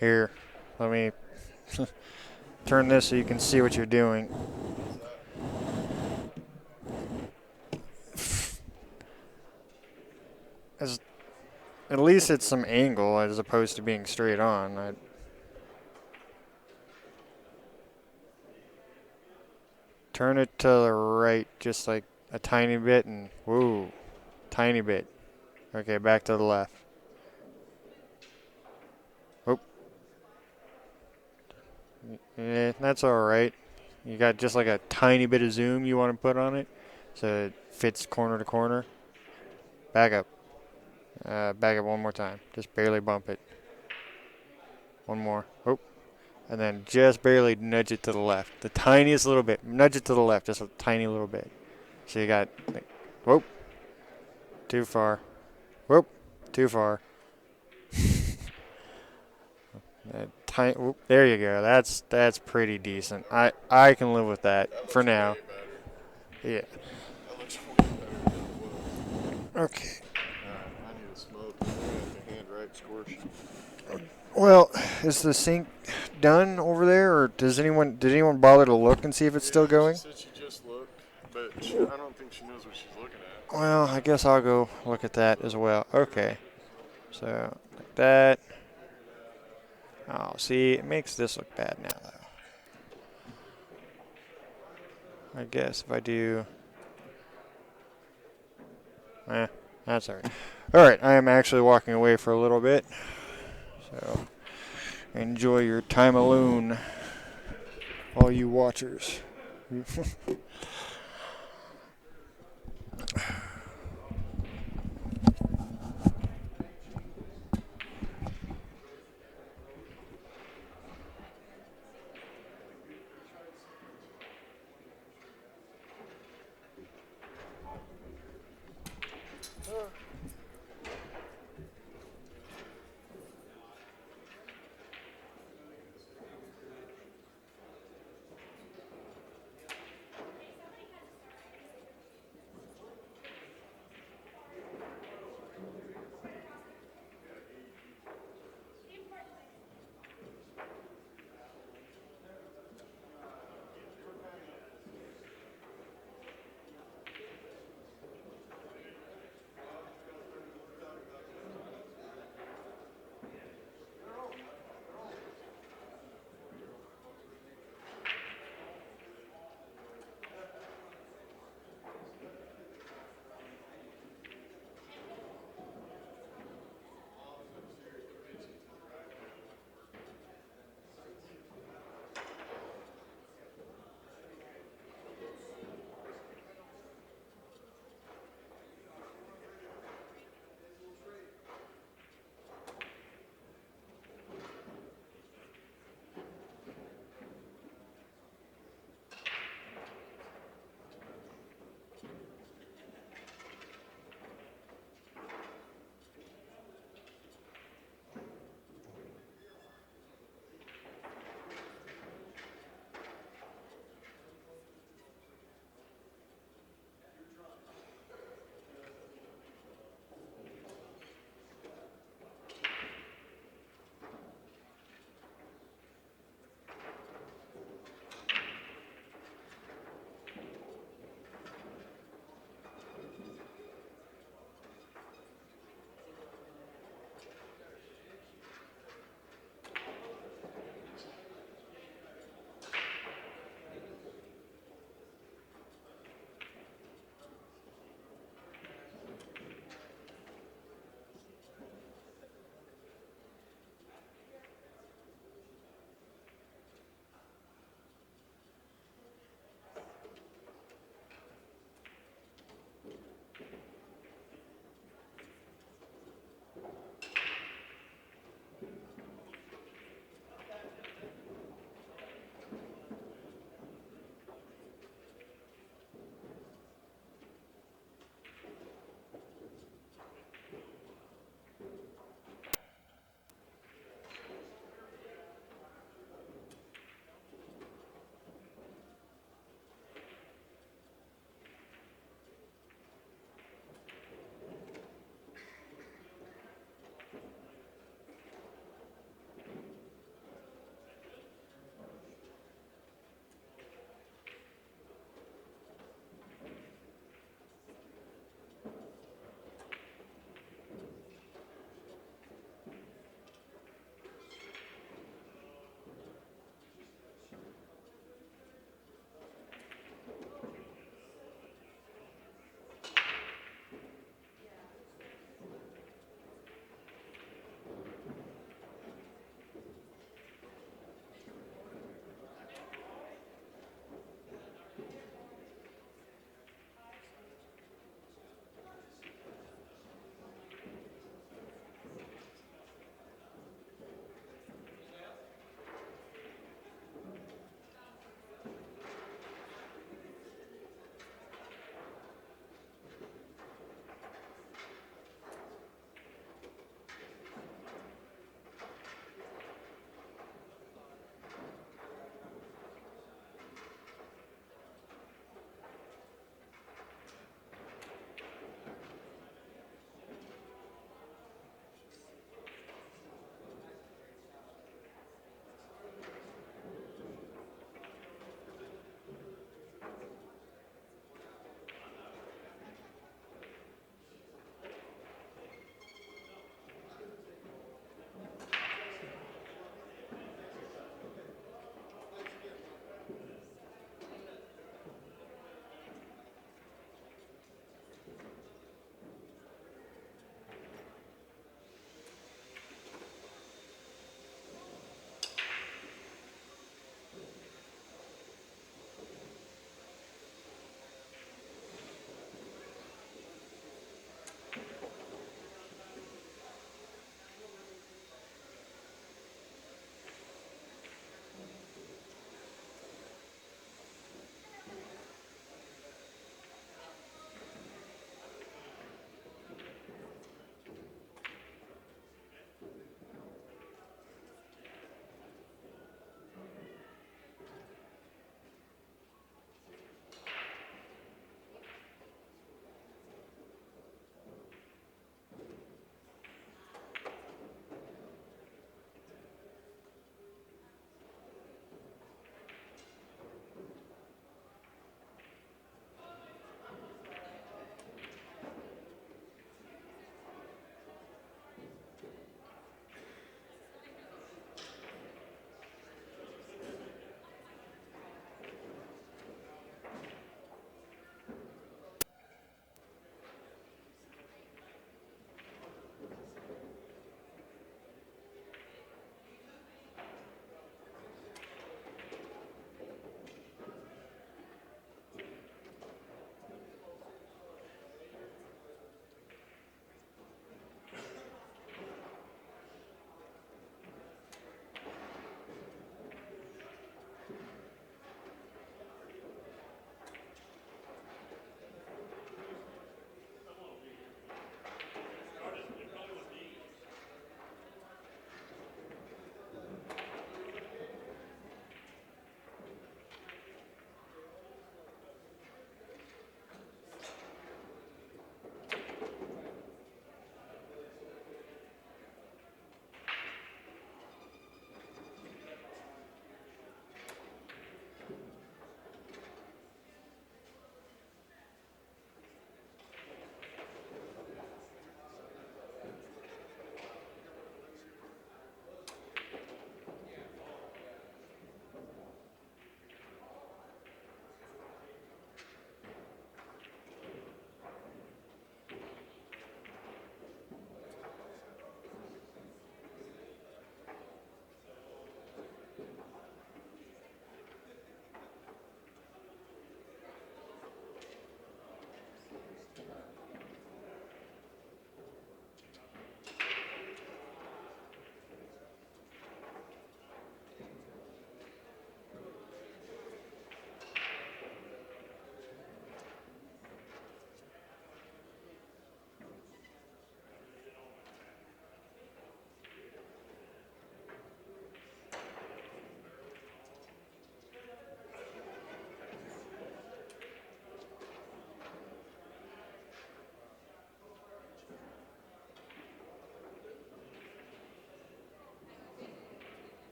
Here, let me turn this so you can see what you're doing. At least it's some angle as opposed to being straight on. Turn it to the right just like a tiny bit and whoa, tiny bit. Okay, back to the left. Oh. Yeah, that's all right. You got just like a tiny bit of zoom you want to put on it so it fits corner to corner. Back up. Back it one more time. Just barely bump it. One more. Oh. And then just barely nudge it to the left. The tiniest little bit. Nudge it to the left, just a tiny little bit. So you got, whoop, too far. Whoop, too far. Whoop, there you go. That's pretty decent. I can live with that for now. Yeah. That looks way better than it was. Okay. I need a smoke. I'm gonna have to hand right score sheet. Well, is the sync done over there, or did anyone bother to look and see if it's still going? She said she just looked, but I don't think she knows what she's looking at. Well, I guess I'll go look at that as well. Okay. So, like that. Oh, see, it makes this look bad now, though. I guess if I do... that's alright. Alright, I am actually walking away for a little bit. So, enjoy your time alone, all you watchers.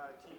I can.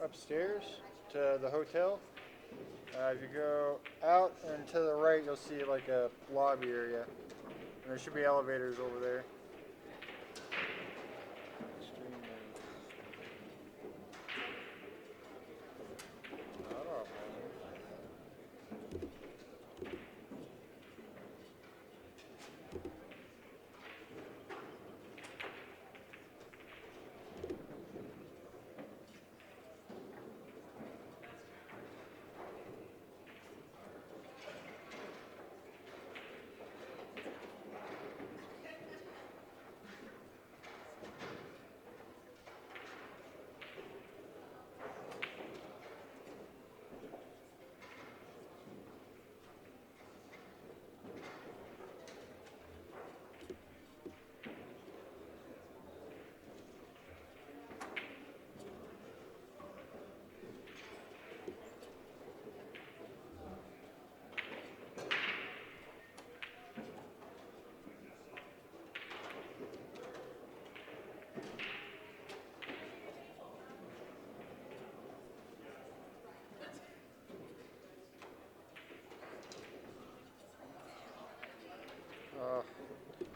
Upstairs to the hotel. If you go out and to the right, you'll see like a lobby area. And there should be elevators over there.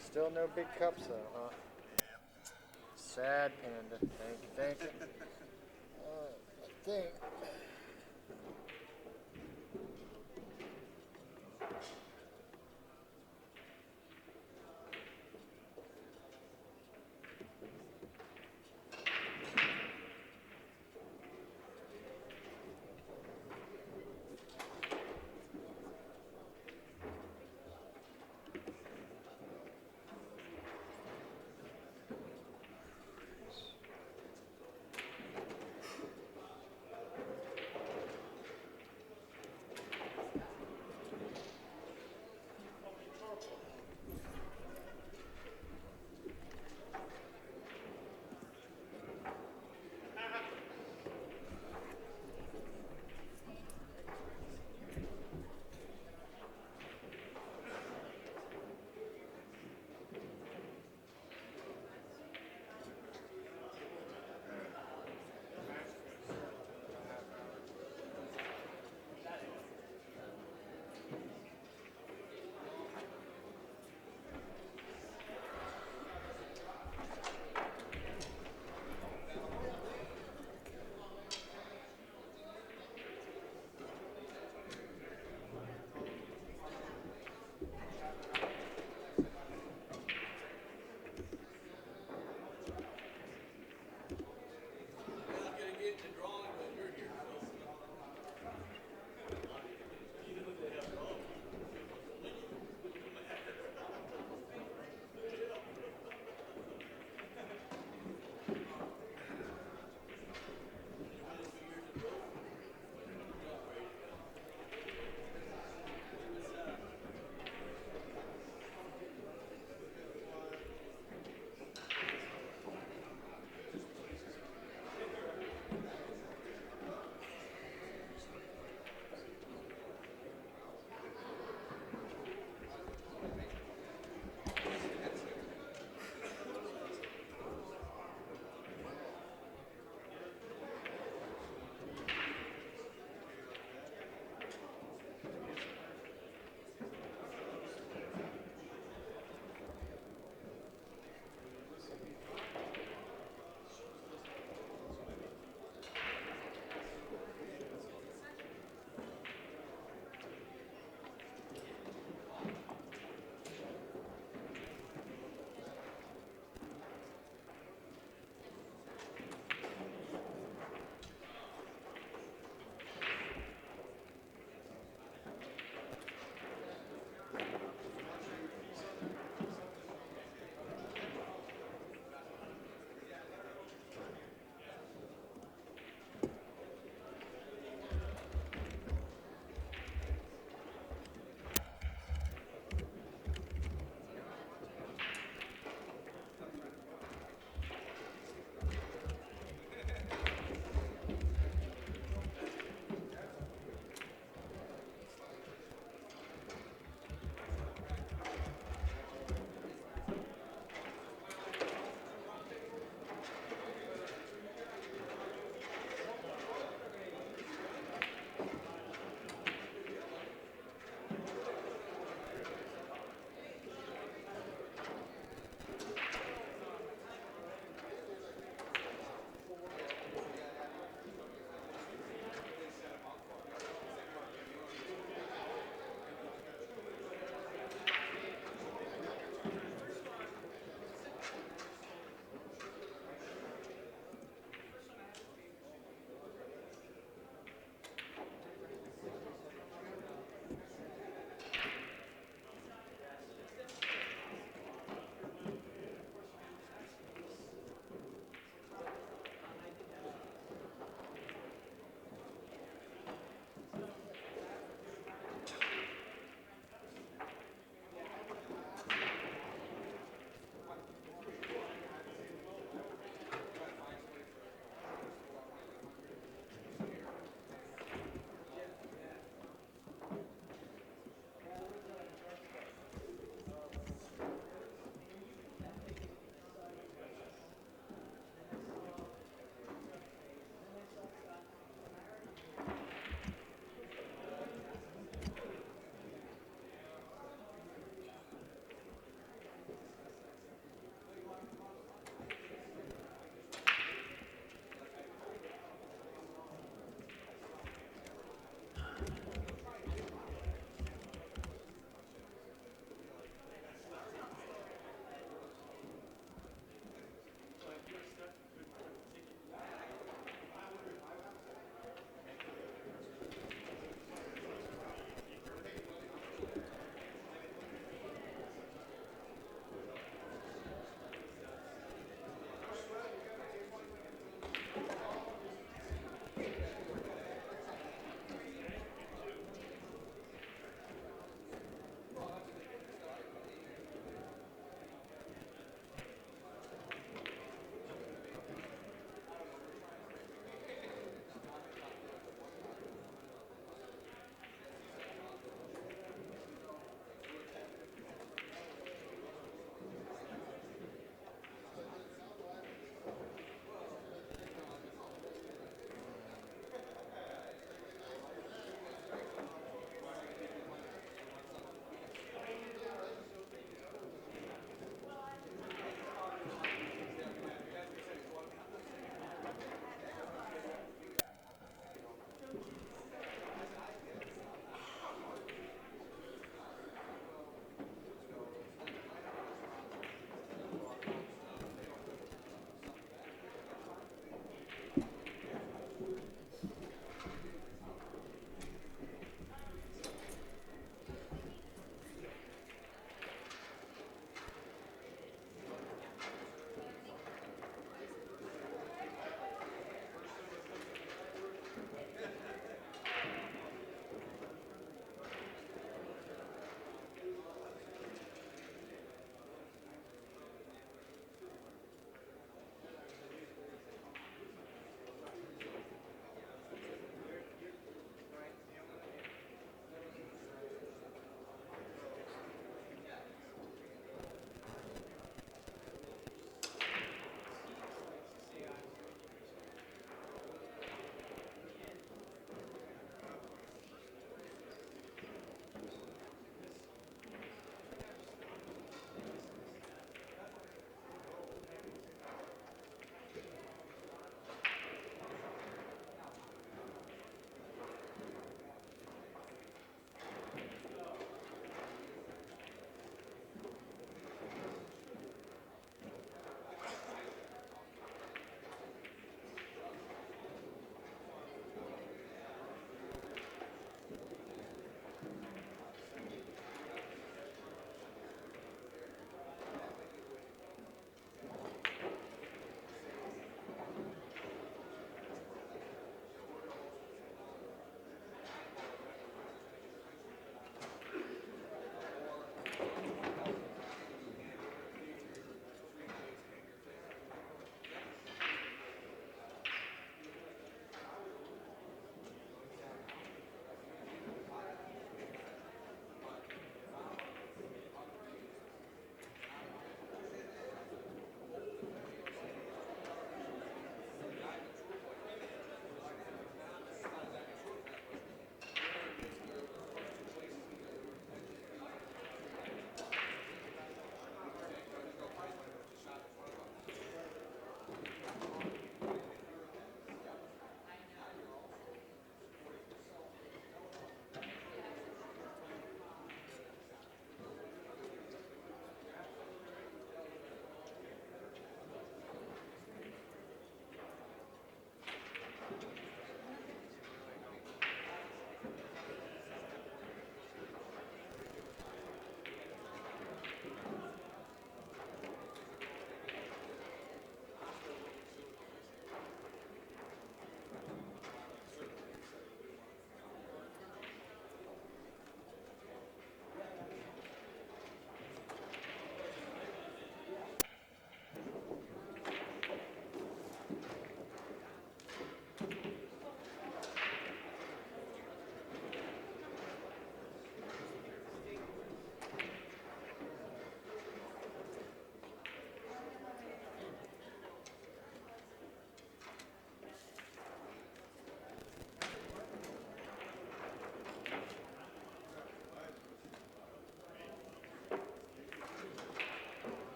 Still no big cups though, huh? Sad panda. Thank you, thank you. I think.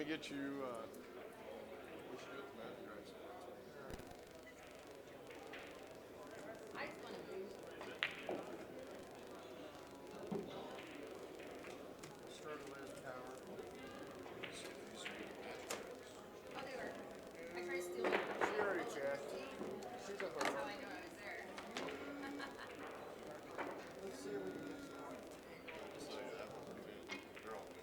me get you. We should do it the magic eyes. Start to lose power. She already checked. She's at home. Let's see if we can get some. So that one's good. They're all good.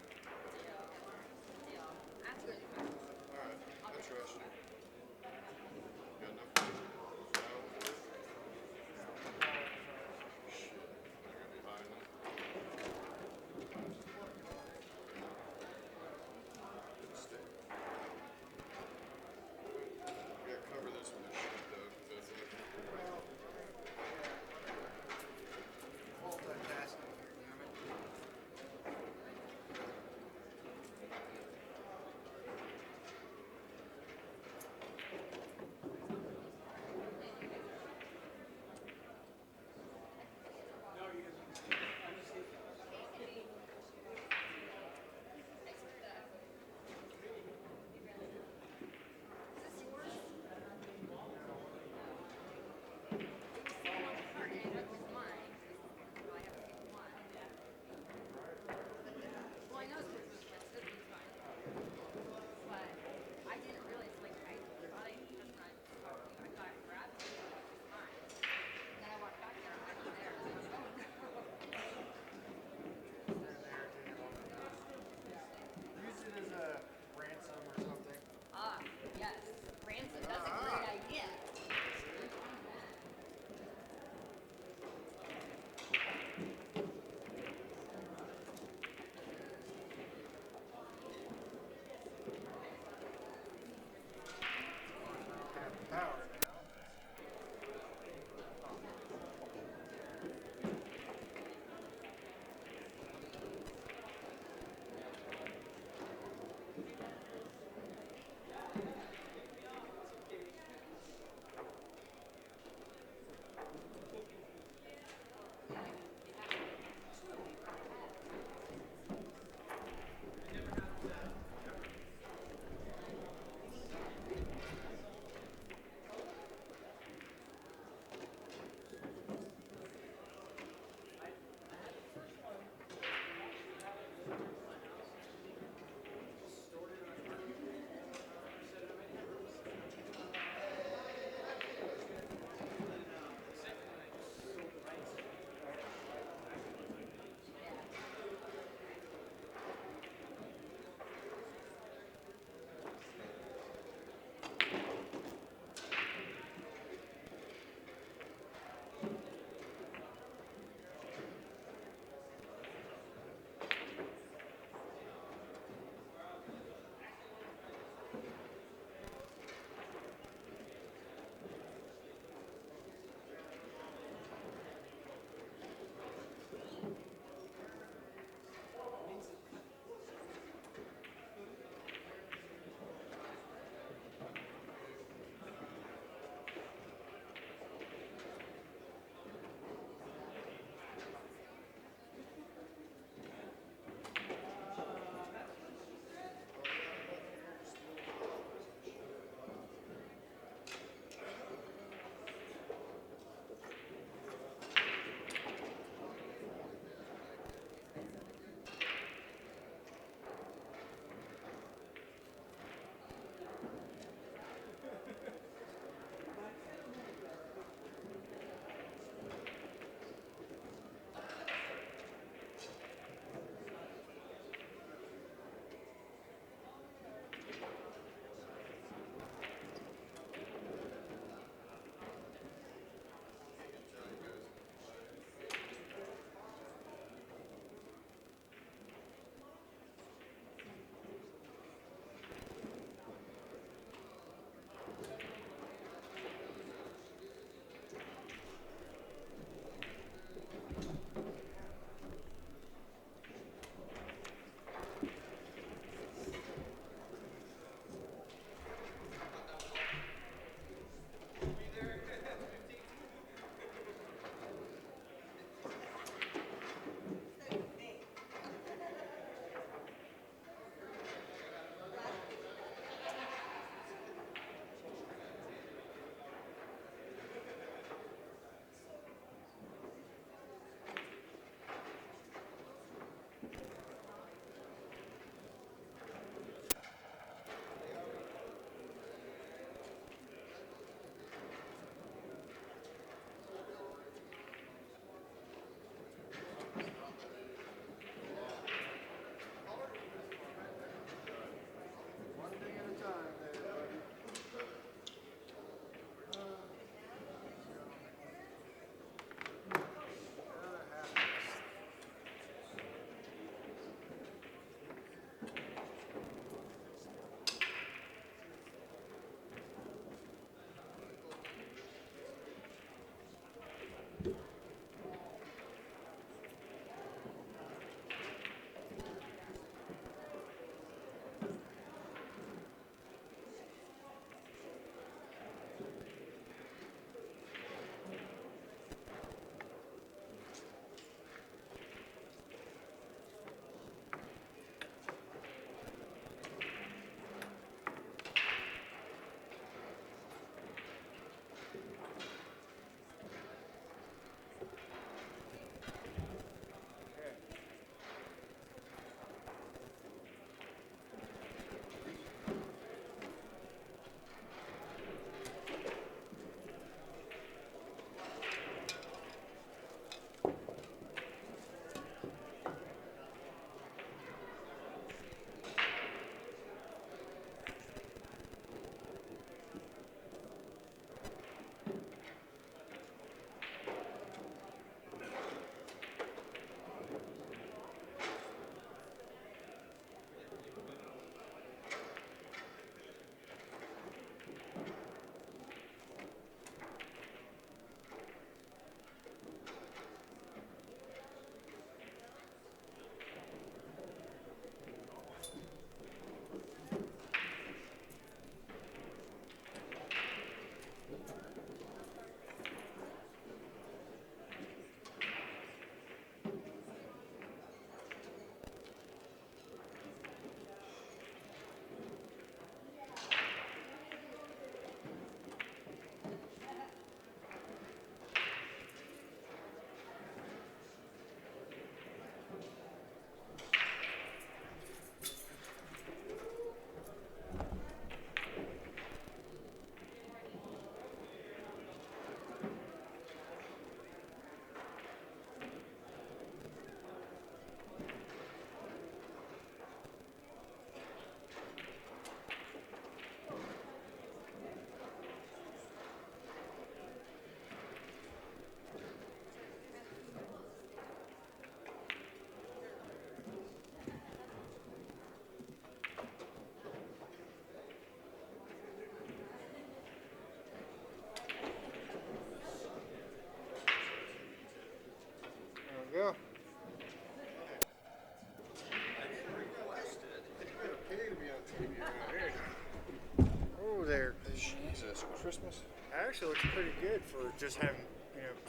it's pretty good for just having,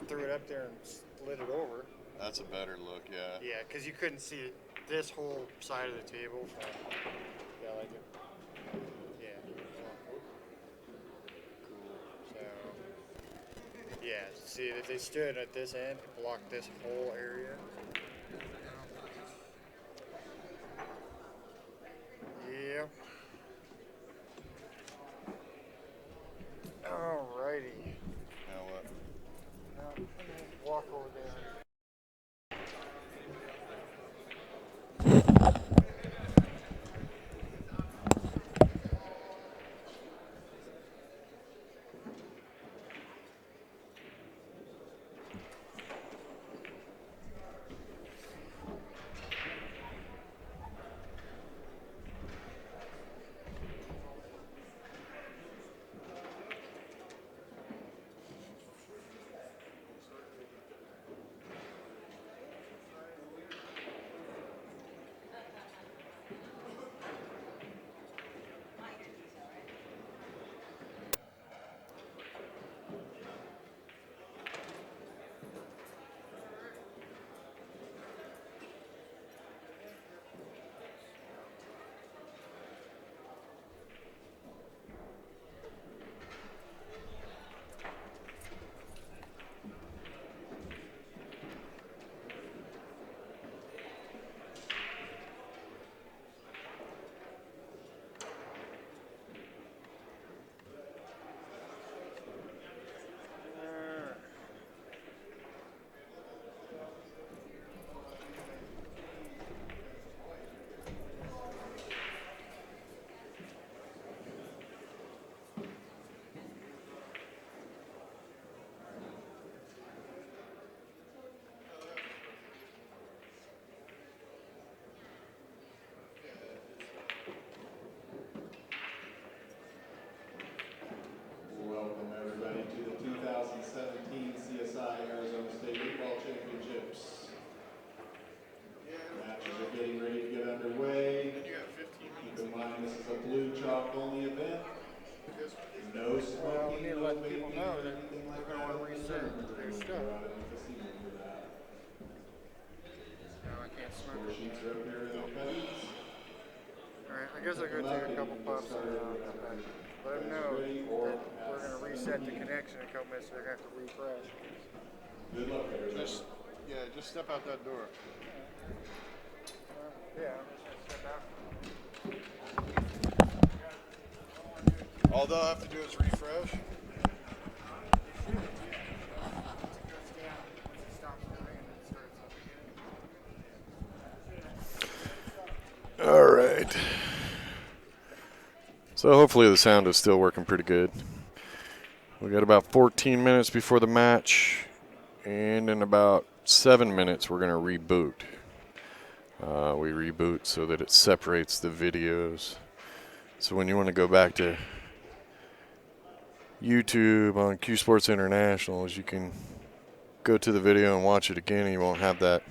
threw it up there and slid it over. That's a better look, yeah. Yeah, because you couldn't see this whole side of the table. So, yeah, I like it. Yeah. Cool. So, yeah, see, if they stood at this end, blocked this whole area. Yeah. Alrighty. Now what? Now, I'm gonna walk over there. Welcome everybody to the 2017 CSI Arizona State Football Championships. Matches are getting ready to get underway. Keep in mind this is a blue chalk only event. No Well, we smoking, need to no let people vaping, know or that anything like we're that. going to reset their stuff. Out of the casino for that. No, I can't smoke Score it. sheets are up here in the cubbies. Alright, I guess I'll go take a couple puffs and then I'll come back. Let them know that we're going to reset the connection in a couple minutes, so they're going to have to refresh. Good luck, everybody. Just step out that door. Yeah, I'm just going to step out. All they'll have to do is refresh. All right. So hopefully the sound is still working pretty good. We got about 14 minutes before the match, and in about 7 minutes we're going to reboot. We reboot so that it separates the videos. So when you want to go back to YouTube on Q Sports International, you can go to the video and watch it again, and you won't have that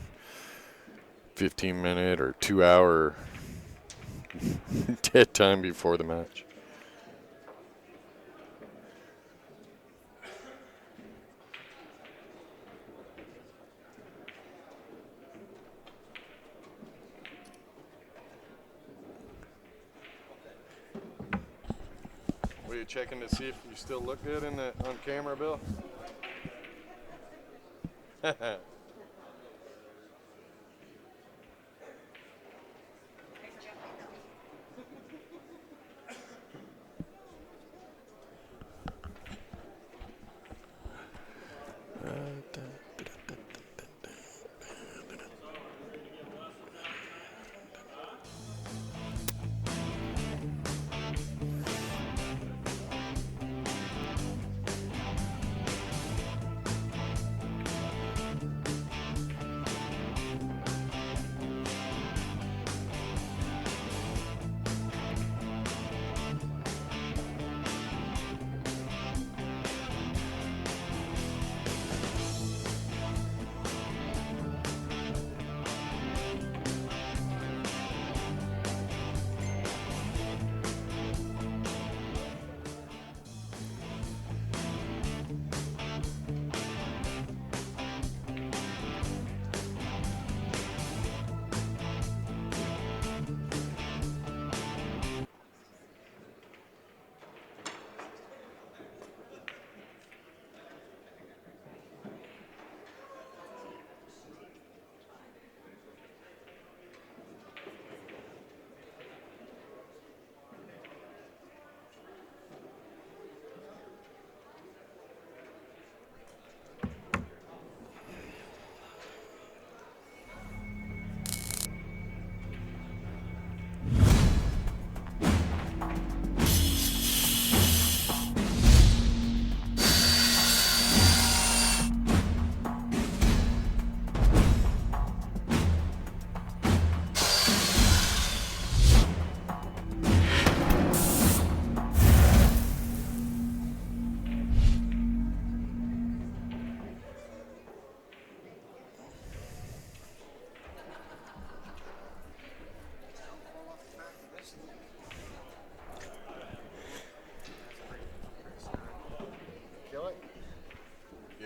15-minute or 2-hour dead time before the match. Were you checking to see if you still look good on camera, Bill?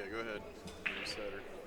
Yeah, go ahead. You set her.